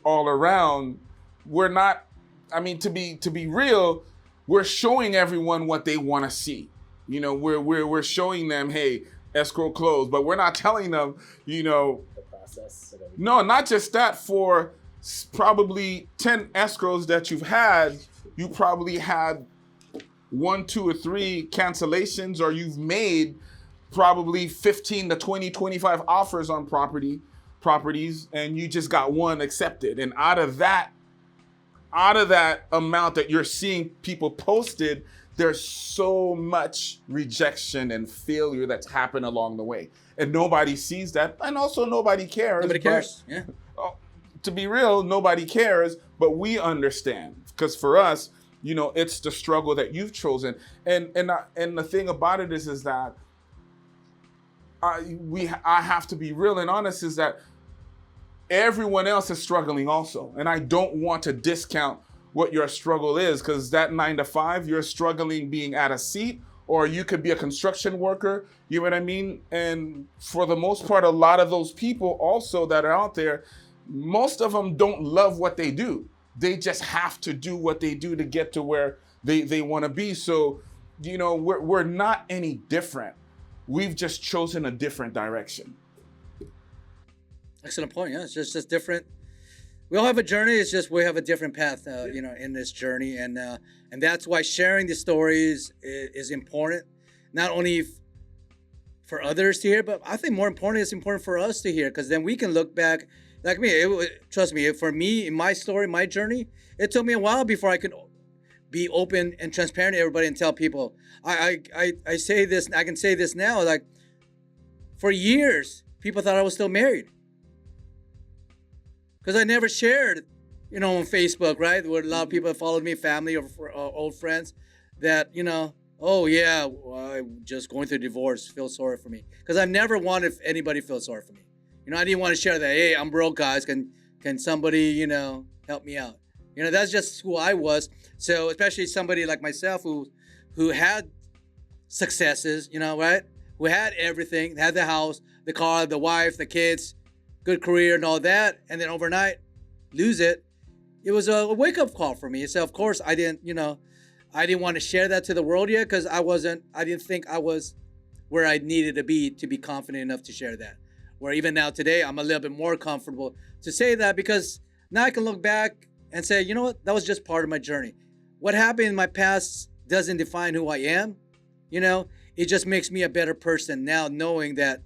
all around. We're not, to be real, we're showing everyone what they want to see. We're showing them, hey, escrow closed, but we're not telling them, the process. No, not just that. For probably 10 escrows that you've had, you probably had 1, 2, or 3 cancellations, or you've made probably 15 to 20, 25 offers on properties, and you just got 1 accepted. And out of that amount that you're seeing people posted, there's so much rejection and failure that's happened along the way. And nobody sees that. And also nobody cares. Nobody cares. Yeah. To be real, nobody cares, but we understand. Because for us, it's the struggle that you've chosen. And the thing about it is that I have to be real and honest, is that everyone else is struggling also. And I don't want to discount what your struggle is, because that 9 to 5, you're struggling being at a seat, or you could be a construction worker. You know what I mean? And for the most part, a lot of those people also that are out there, most of them don't love what they do. They just have to do what they do to get to where they want to be. So, you know, we're not any different. We've just chosen a different direction. Excellent point. Yeah, it's just different. We all have a journey. It's just we have a different path, you know, in this journey, and that's why sharing the stories is important. Not only for others to hear, but I think more important, it's important for us to hear, because then we can look back. Like me, trust me, for me, in my story, my journey, it took me a while before I could be open and transparent to everybody and tell people. I say this, I can say this now, like, for years, people thought I was still married. Because I never shared, you know, on Facebook, right? Where a lot of people that followed me, family or old friends, that, you know, oh yeah, I'm just going through a divorce, feel sorry for me. Because I've never wanted anybody to feel sorry for me. You know, I didn't want to share that, hey, I'm broke, guys. Can somebody, you know, help me out? You know, that's just who I was. So especially somebody like myself who had successes, you know, right? Who had everything, had the house, the car, the wife, the kids, good career and all that, and then overnight lose it. It was a wake-up call for me. So of course I didn't want to share that to the world yet, because I didn't think I was where I needed to be confident enough to share that. Where even now today I'm a little bit more comfortable to say that, because now I can look back and say, you know what, that was just part of my journey. What happened in my past doesn't define who I am. You know, it just makes me a better person now, knowing that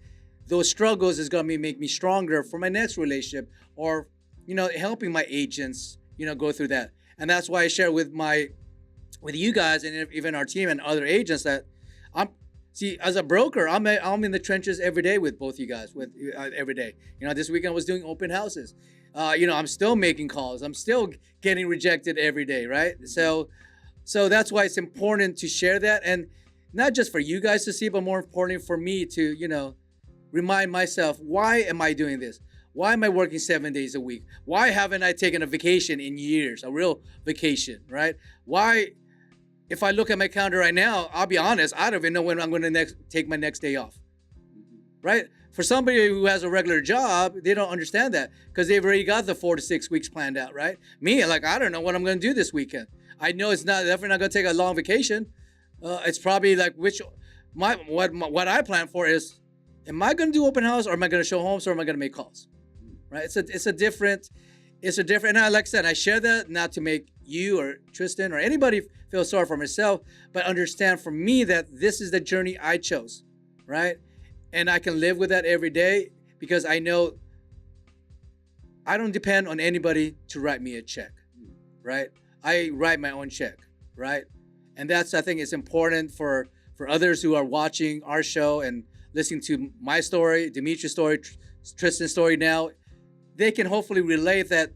those struggles is going to make me stronger for my next relationship, or, you know, helping my agents, you know, go through that. And that's why I share with you guys and even our team and other agents that as a broker, I'm in the trenches every day with both you guys, every day. You know, this weekend I was doing open houses. You know, I'm still making calls. I'm still getting rejected every day, right? So that's why it's important to share that, and not just for you guys to see, but more importantly for me to, you know, remind myself, why am I doing this? Why am I working 7 days a week? Why haven't I taken a vacation in years, a real vacation, right? Why, if I look at my calendar right now, I'll be honest, I don't even know when I'm going to take my next day off, right? For somebody who has a regular job, they don't understand that, because they've already got the 4 to 6 weeks planned out, right? Me, like, I don't know what I'm going to do this weekend. I know it's definitely not going to take a long vacation. It's probably like what I plan for is, am I going to do open house, or am I going to show homes, or am I going to make calls? Right? It's a different. And like I said, I share that not to make you or Tristan or anybody feel sorry for myself, but understand for me that this is the journey I chose, right? And I can live with that every day, because I know I don't depend on anybody to write me a check, right? I write my own check, right? And that's, I think, it's important for others who are watching our show and listening to my story, Dimitri's story, Tristan's story now. They can hopefully relate that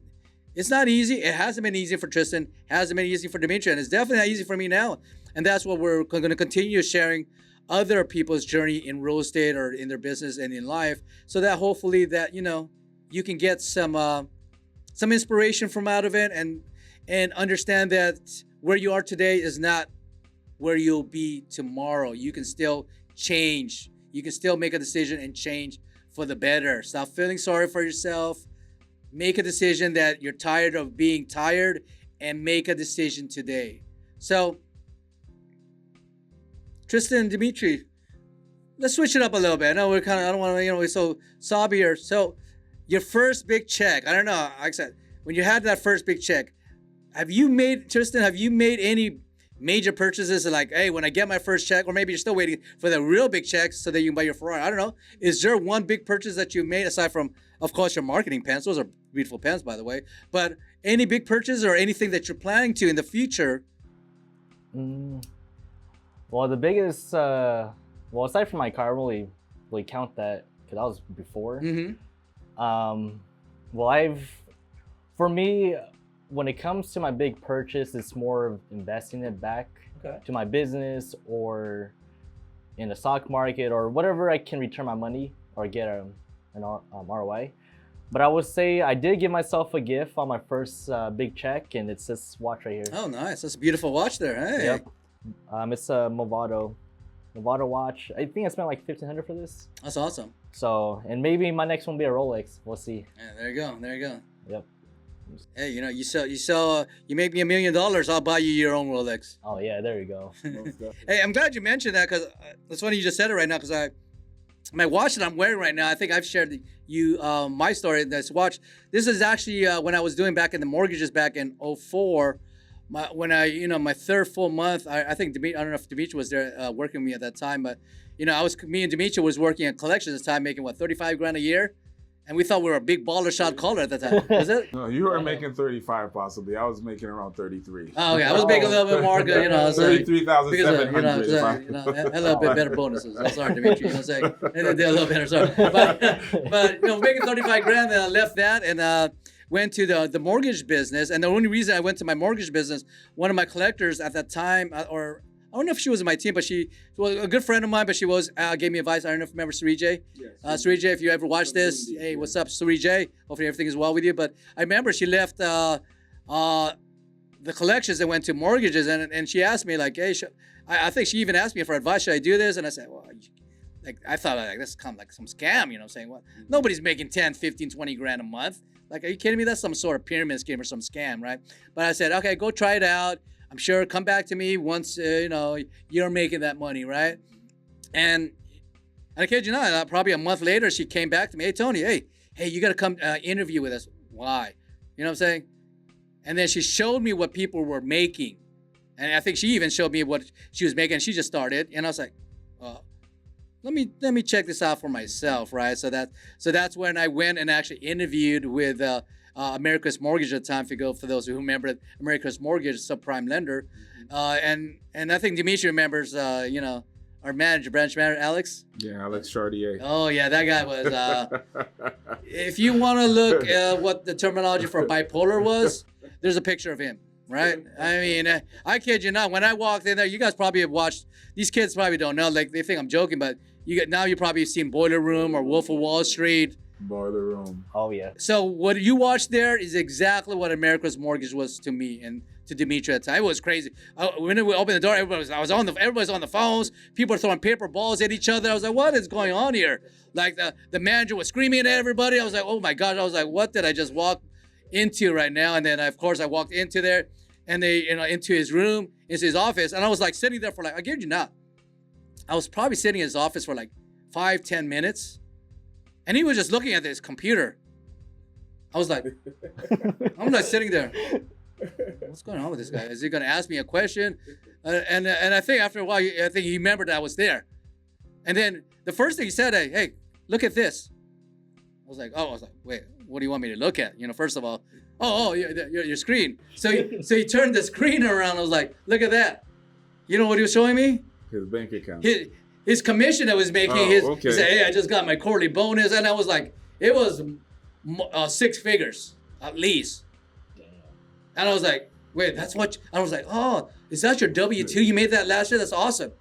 it's not easy. It hasn't been easy for Tristan, hasn't been easy for Dimitri, and it's definitely not easy for me now. And that's what we're going to continue sharing, other people's journey in real estate or in their business and in life, so that hopefully that, you know, you can get some inspiration from out of it, and understand that where you are today is not where you'll be tomorrow. You can still change. You can still make a decision and change for the better. Stop feeling sorry for yourself. Make a decision that you're tired of being tired, and make a decision today. So, Tristan and Dimitri, let's switch it up a little bit. I know I don't want to, we're so sobby here. So, your first big check, I don't know, like I said, when you had that first big check, Tristan, have you made any major purchases, like, hey, when I get my first check, or maybe you're still waiting for the real big checks so that you can buy your Ferrari? I don't know. Is there one big purchase that you made, aside from, of course, your marketing pens? Those are beautiful pens, by the way. But any big purchase or anything that you're planning to in the future? Well, the biggest, aside from my car, I don't really count that, because that was before. For me, when it comes to my big purchase, it's more of investing it back to my business, or in the stock market, or whatever I can return my money or get an ROI. But I would say I did give myself a gift on my first big check, and it's this watch right here. Oh, nice. That's a beautiful watch there. Hey. Yep. It's a Movado. Nevada watch. I think I spent like $1,500 for this. That's awesome. So, and maybe my next one will be a Rolex. We'll see. Yeah, there you go. There you go. Yep. Hey, you make me $1 million. I'll buy you your own Rolex. Oh yeah, there you go. Hey, I'm glad you mentioned that because it's funny you just said it right now because my watch that I'm wearing right now, I think I've shared my story. This watch, this is actually when I was doing back in the mortgages back in 2004. My third full month, I think I don't know if Dimitri was there working with me at that time, but me and Dimitri was working at collections at the time, making 35 grand a year. And we thought we were a big baller shot caller at that time. Was it? No, you were making 35 possibly. I was making around 33. Oh, okay. I was making a little bit more good, 33,700. A little bit better bonuses. I'm sorry, Dimitri. You know what I'm saying? I did a little better, sorry. But making 35 grand, then I left that and went to the mortgage business. And the only reason I went to my mortgage business, one of my collectors at that time, or I don't know if she was in my team, but she was a good friend of mine, but she gave me advice. I don't know if you remember Suri J. Yes. Suri J, if you ever watch this, hey, what's up, Suri J? Hopefully everything is well with you. But I remember she left the collections and went to mortgages, and she asked me, like, hey, I think she even asked me for advice. Should I do this? And I said, well, I thought, like, this is kind of like some scam, you know what I'm saying? Well, nobody's making 10, 15, 20 grand a month. Like, are you kidding me? That's some sort of pyramid scheme or some scam, right? But I said, okay, go try it out. I'm sure come back to me once, you're making that money, right? And I kid you not, probably a month later, she came back to me. Hey, Tony, hey, you got to come interview with us. Why? You know what I'm saying? And then she showed me what people were making. And I think she even showed me what she was making. She just started. And I was like, let me check this out for myself, right? So that's when I went and actually interviewed with America's Mortgage at the time, for those who remember it, America's Mortgage, subprime lender. And I think Dimitri remembers, our branch manager, Alex. Yeah, Alex Chartier. Oh, yeah, that guy was, if you want to look at what the terminology for bipolar was, there's a picture of him, right? I mean, I kid you not, when I walked in there, you guys probably have watched, these kids probably don't know, like they think I'm joking, but you probably seen Boiler Room or Wolf of Wall Street. Boiler Room. Oh yeah. So what you watched there is exactly what America's Mortgage was to me and to Dimitri at the time. It was crazy. When we opened the door, everybody's on the phones. People are throwing paper balls at each other. I was like, what is going on here? Like the manager was screaming at everybody. I was like, oh my gosh. I was like, what did I just walk into right now? And then of course I walked into there, and they into his room, into his office, and I was like sitting there for like, I kid you not, I was probably sitting in his office for like 5-10 minutes. And he was just looking at his computer. I was like, I'm like sitting there. What's going on with this guy? Is he going to ask me a question? And I think after a while, I think he remembered I was there. And then the first thing he said, hey, look at this. I was like, wait, what do you want me to look at? First of all, your screen. So he turned the screen around. I was like, look at that. You know what he was showing me? His bank account. His commission that was making. Okay. He said, hey, I just got my quarterly bonus. And I was like, it was 6 figures at least. And I was like, wait, that's what, I was like, oh, is that your W-2? You made that last year? That's awesome.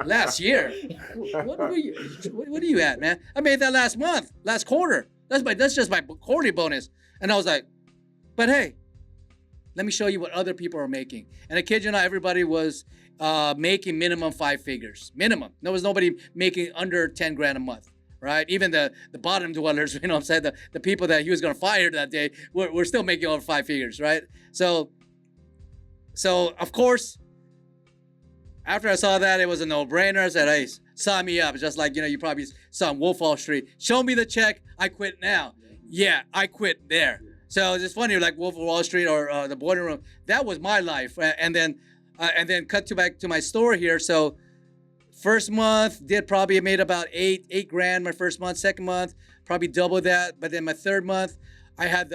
Last year? What are you at, man? I made that last quarter. That's just my quarterly bonus. And I was like, but hey, let me show you what other people are making. And I kid you not, everybody was making minimum 5 figures. Minimum. There was nobody making under 10 grand a month, right? Even the bottom dwellers, you know what I'm saying? The people that he was going to fire that day were still making over 5 figures, right? So of course, after I saw that, it was a no-brainer. I said, hey, sign me up. It's just like, you probably saw on Wolf Wall Street. Show me the check. I quit now. Yeah, I quit there. So it's funny, like Wolf of Wall Street or the Boiler Room. That was my life. And then cut back to my store here. So first month made about eight grand my first month. Second month, probably double that. But then my third month, I had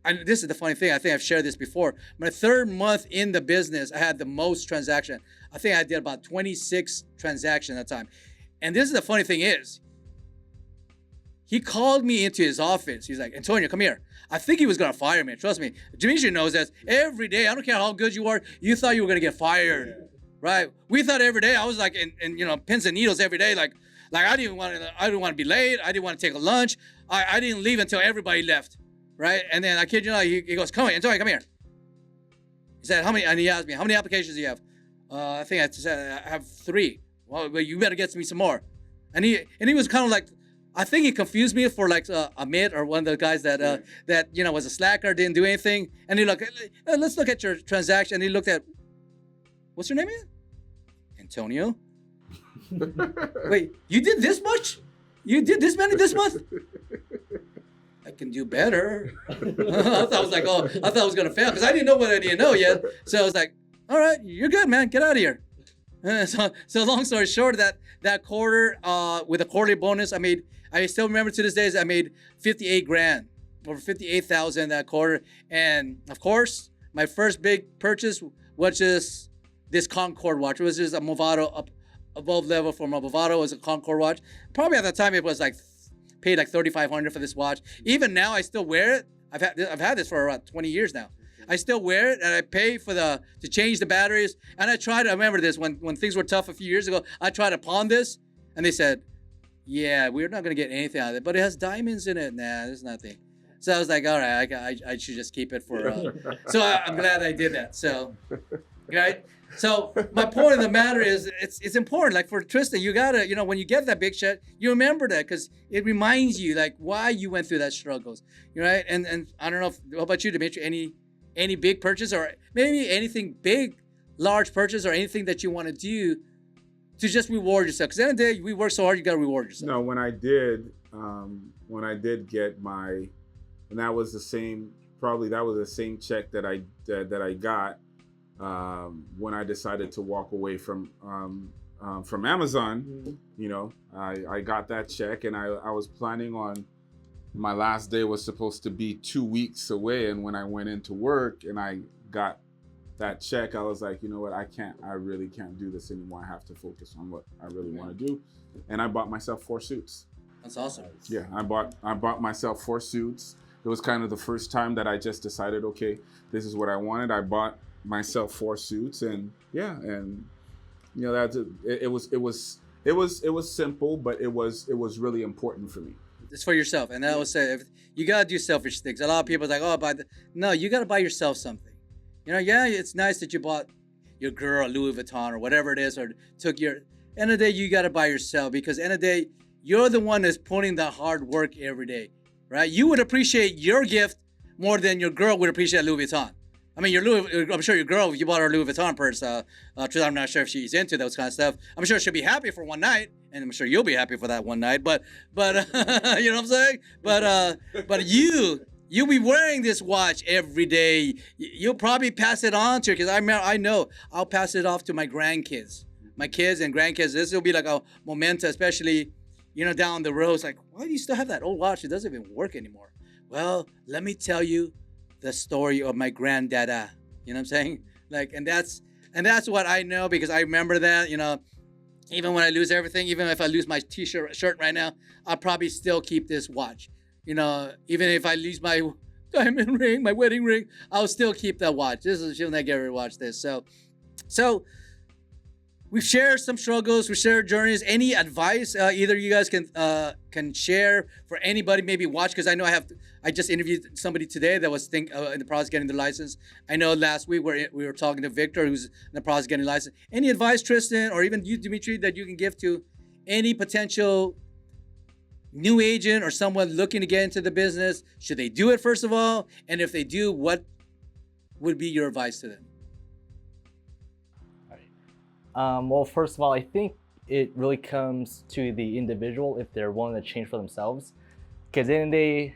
and this is the funny thing. I think I've shared this before. My third month in the business, I had the most transaction. I think I did about 26 transactions at that time. And this is the funny thing is, he called me into his office. He's like, Antonio, come here. I think he was going to fire me. Trust me. Dimitri knows that every day, I don't care how good you are, you thought you were going to get fired, right? We thought every day, I was like in pins and needles every day. Like I didn't want to be late. I didn't want to take a lunch. I didn't leave until everybody left, right? And then I kid you not, he goes, come on, Antonio, come here. He said, and he asked me, how many applications do you have? I think I said I have 3. Well, but you better get me some more. And he was kind of like, I think he confused me for like Amit or one of the guys that was a slacker, didn't do anything. And he looked, let's look at your transaction. And he looked at, what's your name again? Antonio. Wait, you did this much? You did this many this month? I can do better. I thought I was gonna fail because I didn't know what I didn't know yet. So I was like, all right, you're good, man. Get out of here. So long story short, that quarter with a quarterly bonus, I still remember to this day, I made 58 grand, over 58,000 that quarter. And of course, my first big purchase was just this Concord watch. It was just a Movado up above level from a Movado. It was a Concord watch. Probably at the time it was like paid like $3,500 for this watch. Even now I still wear it. I've had this for around 20 years now. I still wear it, and I pay for to change the batteries. And I remember this when things were tough a few years ago. I tried to pawn this, and they said, "Yeah, we're not gonna get anything out of it, but it has diamonds in it." Nah, there's nothing. So I was like, "All right, I should just keep it for." So I'm glad I did that. So, right. So my point of the matter is, it's important. Like for Tristan, you gotta, when you get that big shot, you remember that because it reminds you like why you went through that struggles, right? And I don't know. What about you, Dimitri? Any big purchase or maybe anything big, large purchase or anything that you want to do to just reward yourself? Because at the end of the day, we work so hard, you got to reward yourself. No, when I did get my, and that was the same check that I got when I decided to walk away from Amazon. I got that check, and I was planning on, my last day was supposed to be 2 weeks away, and when I went into work and I got that check, I was like, you know what, I really can't do this anymore. I have to focus on what I really want to do. And I bought myself 4 suits. That's awesome. Yeah, I bought myself 4 suits. It was kind of the first time that I just decided, okay, this is what I wanted. I bought myself 4 suits, and it was simple, but it was really important for me. It's for yourself. And I always say, you got to do selfish things. A lot of people are like, no, you got to buy yourself something. It's nice that you bought your girl a Louis Vuitton or whatever it is, or took your, end of the day, you got to buy yourself, because end of the day, you're the one that's putting the hard work every day, right? You would appreciate your gift more than your girl would appreciate Louis Vuitton. I'm sure your girl, if you bought her a Louis Vuitton purse, I'm not sure if she's into those kind of stuff. I'm sure she'll be happy for one night, and I'm sure you'll be happy for that one night. But you know what I'm saying? But you'll be wearing this watch every day. You'll probably pass it on to her, because I know I'll pass it off to my grandkids, my kids and grandkids. This will be like a memento, especially down the road. It's like, why do you still have that old watch? It doesn't even work anymore. Well, let me tell you the story of my granddada. You know what I'm saying? Like, and that's what I know, because I remember that, even when I lose everything, even if I lose my shirt right now, I'll probably still keep this watch. Even if I lose my diamond ring, my wedding ring, I'll still keep that watch. She'll never watch this. So we've shared some struggles, we shared journeys. Any advice either you guys can share for anybody maybe watch? Because I know I just interviewed somebody today that was in the process of getting the license. I know last week we were talking to Victor, who's in the process of getting the license. Any advice, Tristan, or even you, Dimitri, that you can give to any potential new agent or someone looking to get into the business? Should they do it, first of all? And if they do, what would be your advice to them? Well, first of all, I think it really comes to the individual if they're willing to change for themselves. Because then there's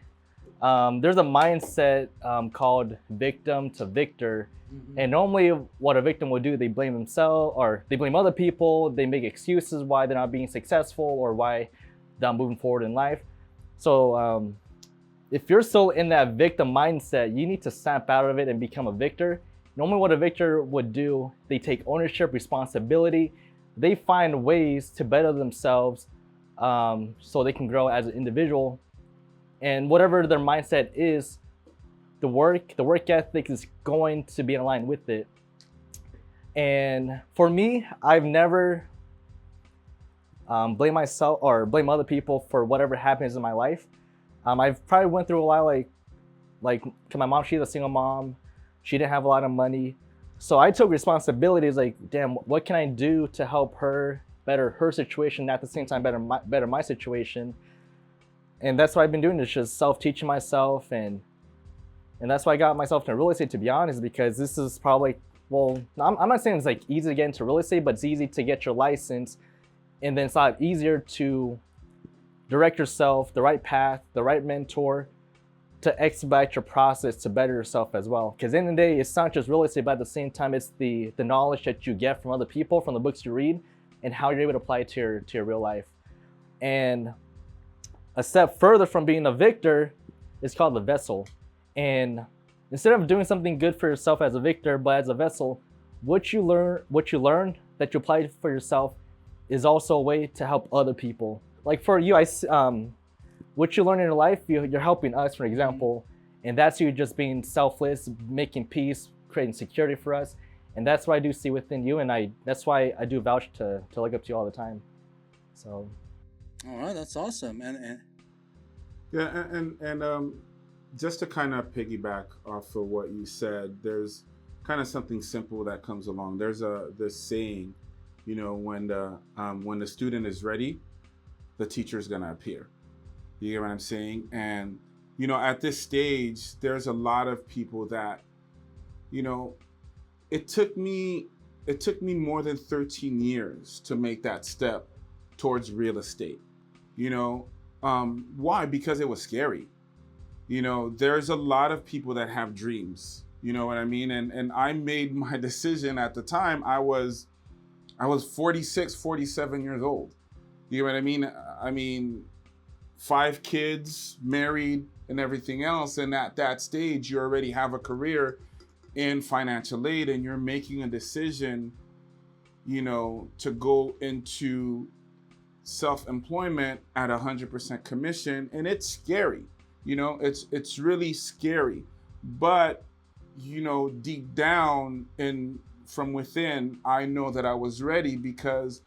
a mindset called victim to victor. Mm-hmm. And normally what a victim will do, they blame themselves, or they blame other people. They make excuses why they're not being successful or why they're not moving forward in life. So if you're still in that victim mindset, you need to snap out of it and become a victor. Normally what a victor would do, they take ownership, responsibility. They find ways to better themselves so they can grow as an individual. And whatever their mindset is, the work ethic is going to be in line with it. And for me, I've never blamed myself or blame other people for whatever happens in my life. I've probably went through a lot, like 'cause my mom, she's a single mom. She didn't have a lot of money. So I took responsibility. It's like, damn, what can I do to help her better her situation, at the same time better my situation? And that's what I've been doing, is just self-teaching myself, and that's why I got myself into real estate, to be honest, because this is probably, well, I'm not saying it's like easy to get into real estate, but it's easy to get your license, and then it's a lot easier to direct yourself the right path, the right mentor, to expedite your process to better yourself as well. Because in the end of the day, it's not just real estate, but at the same time, it's the knowledge that you get from other people, from the books you read, and how you're able to apply it to your real life. And a step further from being a victor is called the vessel. And instead of doing something good for yourself as a victor, but as a vessel, what you learn that you apply for yourself is also a way to help other people. Like for you, what you learn in your life, you're helping us, for example, and that's you just being selfless, making peace, creating security for us. And that's what I do see within you, and that's why I do vouch to look up to you all the time. So. All right, that's awesome. And Yeah, and just to kind of piggyback off of what you said, there's kind of something simple that comes along. There's this saying, you know, when the student is ready, the teacher is gonna appear. You get what I'm saying? And you know, at this stage, there's a lot of people that, you know, it took me more than 13 years to make that step towards real estate. You know, why? Because it was scary. You know, there's a lot of people that have dreams, you know what I mean? And I made my decision at the time. I was 46, 47 years old. You know what I mean? I mean, 5 kids, married, and everything else. And at that stage, you already have a career in financial aid, and you're making a decision, you know, to go into self-employment at 100% commission. And it's scary. You know, it's really scary. But, you know, deep down and from within, I know that I was ready, because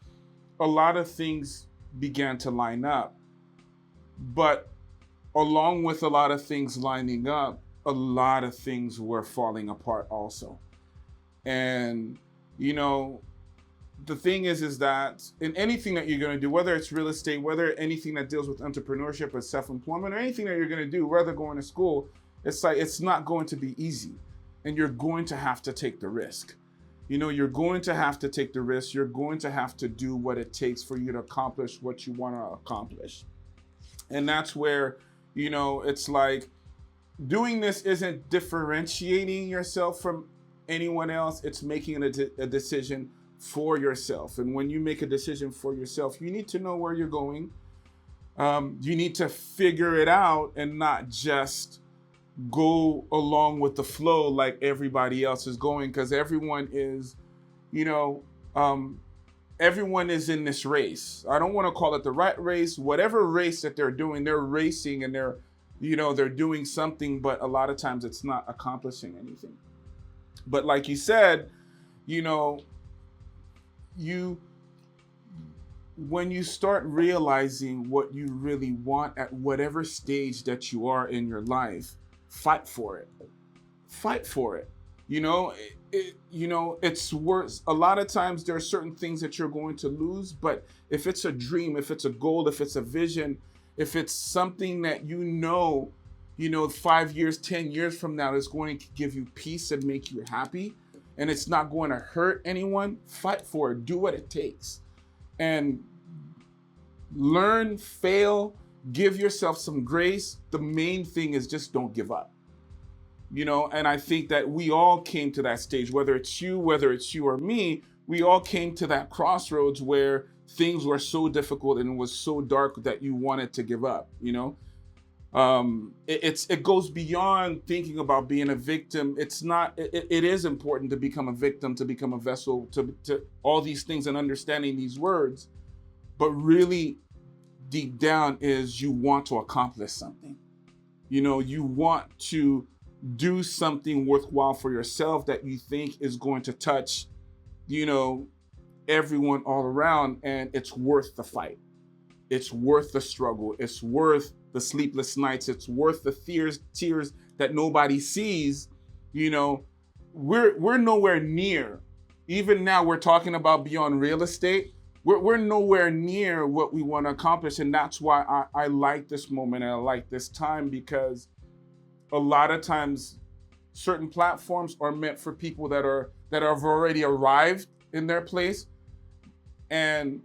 a lot of things began to line up. But along with a lot of things lining up, a lot of things were falling apart also. And, you know, the thing is that in anything that you're going to do, whether it's real estate, whether anything that deals with entrepreneurship or self-employment, or anything that you're going to do, whether going to school, it's like, it's not going to be easy. And you're going to have to take the risk. You know, you're going to have to take the risk. You're going to have to do what it takes for you to accomplish what you want to accomplish. And that's where, you know, it's like, doing this isn't differentiating yourself from anyone else. It's making a decision for yourself. And when you make a decision for yourself, you need to know where you're going. You need to figure it out and not just go along with the flow like everybody else is going, because everyone is, you know, everyone is in this race. I don't want to call it the rat race. Whatever race that they're doing, they're racing, and they're, you know, they're doing something, but a lot of times it's not accomplishing anything. But like you said, you know, when you start realizing what you really want at whatever stage that you are in your life, fight for it. Fight for it. You know, you know, it's worth, a lot of times there are certain things that you're going to lose, but if it's a dream, if it's a goal, if it's a vision, if it's something that you know, 5 years, 10 years from now is going to give you peace and make you happy, and it's not going to hurt anyone, fight for it. Do what it takes. And learn, fail, give yourself some grace. The main thing is just don't give up. You know, and I think that we all came to that stage, whether it's you or me, we all came to that crossroads where things were so difficult and it was so dark that you wanted to give up, you know? It goes beyond thinking about being a victim. It's not, it is important to become a victim, to become a vessel, to all these things and understanding these words, but really deep down is you want to accomplish something. You know, you want to do something worthwhile for yourself that you think is going to touch, you know, everyone all around, and it's worth the fight. It's worth the struggle. It's worth the sleepless nights. It's worth the tears that nobody sees, you know, we're nowhere near. Even now, we're talking about beyond real estate. We're nowhere near what we want to accomplish, and that's why I like this moment and I like this time, because a lot of times certain platforms are meant for people that have already arrived in their place. And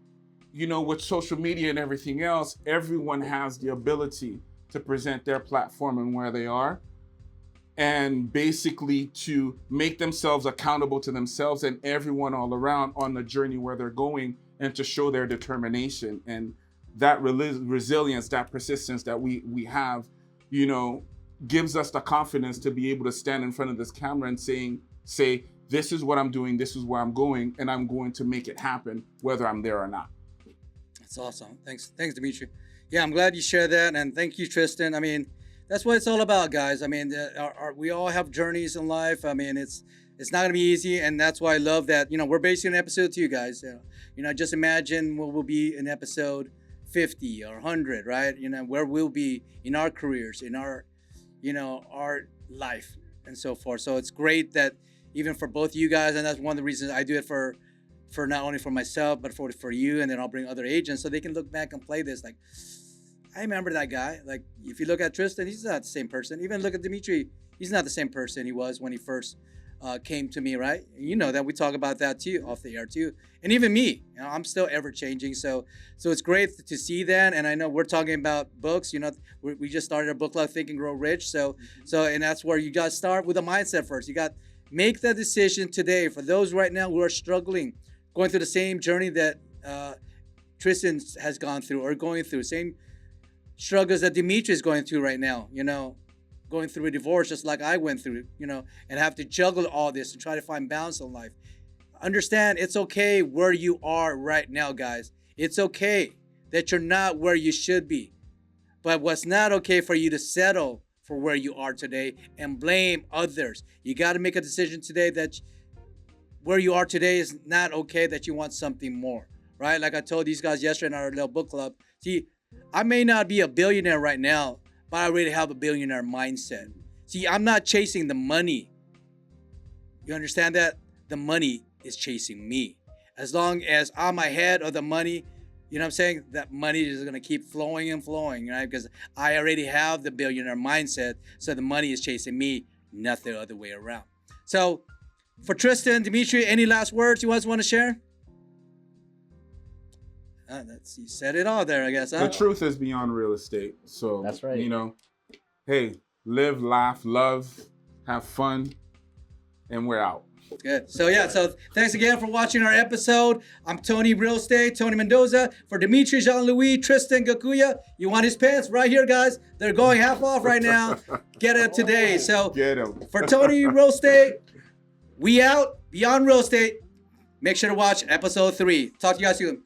with social media and everything else, everyone has the ability to present their platform and where they are, and basically to make themselves accountable to themselves and everyone all around on the journey where they're going, and to show their determination and that resilience, that persistence that we have, gives us the confidence to be able to stand in front of this camera and say, this is what I'm doing, this is where I'm going, and I'm going to make it happen, whether I'm there or not. That's awesome. Thanks, Dimitri. Yeah, I'm glad you shared that, and thank you, Tristan. I mean, that's what it's all about, guys. I mean, we all have journeys in life. I mean, it's not gonna be easy, and that's why I love that. We're basing an episode to you guys. Just imagine what will be in episode 50 or 100, right? Where we'll be in our careers, in our, our life, and so forth. So it's great that even for both you guys, and that's one of the reasons I do it for not only for myself but for you, and then I'll bring other agents so they can look back and play this like, I remember that guy. Like, if you look at Tristan, he's not the same person. Even look at Dimitri, he's not the same person he was when he first came to me, right? That we talk about that too, off the air too. And even me, I'm still ever changing. So it's great to see that. And I know we're talking about books. We just started a book club, Think and Grow Rich. So and that's where you got to start with a mindset first. You got make that decision today. For those right now who are struggling, going through the same journey that Tristan has gone through, or going through same struggles that Dimitri is going through right now, going through a divorce just like I went through, and have to juggle all this and try to find balance in life. Understand, it's okay where you are right now, guys. It's okay that you're not where you should be. But what's not okay for you to settle for where you are today and blame others. You got to make a decision today that where you are today is not okay, that you want something more, right? Like I told these guys yesterday in our little book club. See, I may not be a billionaire right now, but I already have a billionaire mindset. See, I'm not chasing the money. You understand that? The money is chasing me. As long as I'm ahead of the money, you know what I'm saying? That money is going to keep flowing and flowing, right? Because I already have the billionaire mindset, so the money is chasing me, not the other way around. So for Tristan, Dimitri, any last words you guys want to share? You said it all there, I guess. The truth is beyond real estate. So that's right. Hey, live, laugh, love, have fun, and we're out. Good. So thanks again for watching our episode. I'm Tony Real Estate, Tony Mendoza. For Dimitri, Jean-Louis, Tristan, Goku, you want his pants? Right here, guys. They're going half off right now. Get it today. So get them. For Tony Real Estate, we out. Beyond Real Estate. Make sure to watch episode 3. Talk to you guys soon.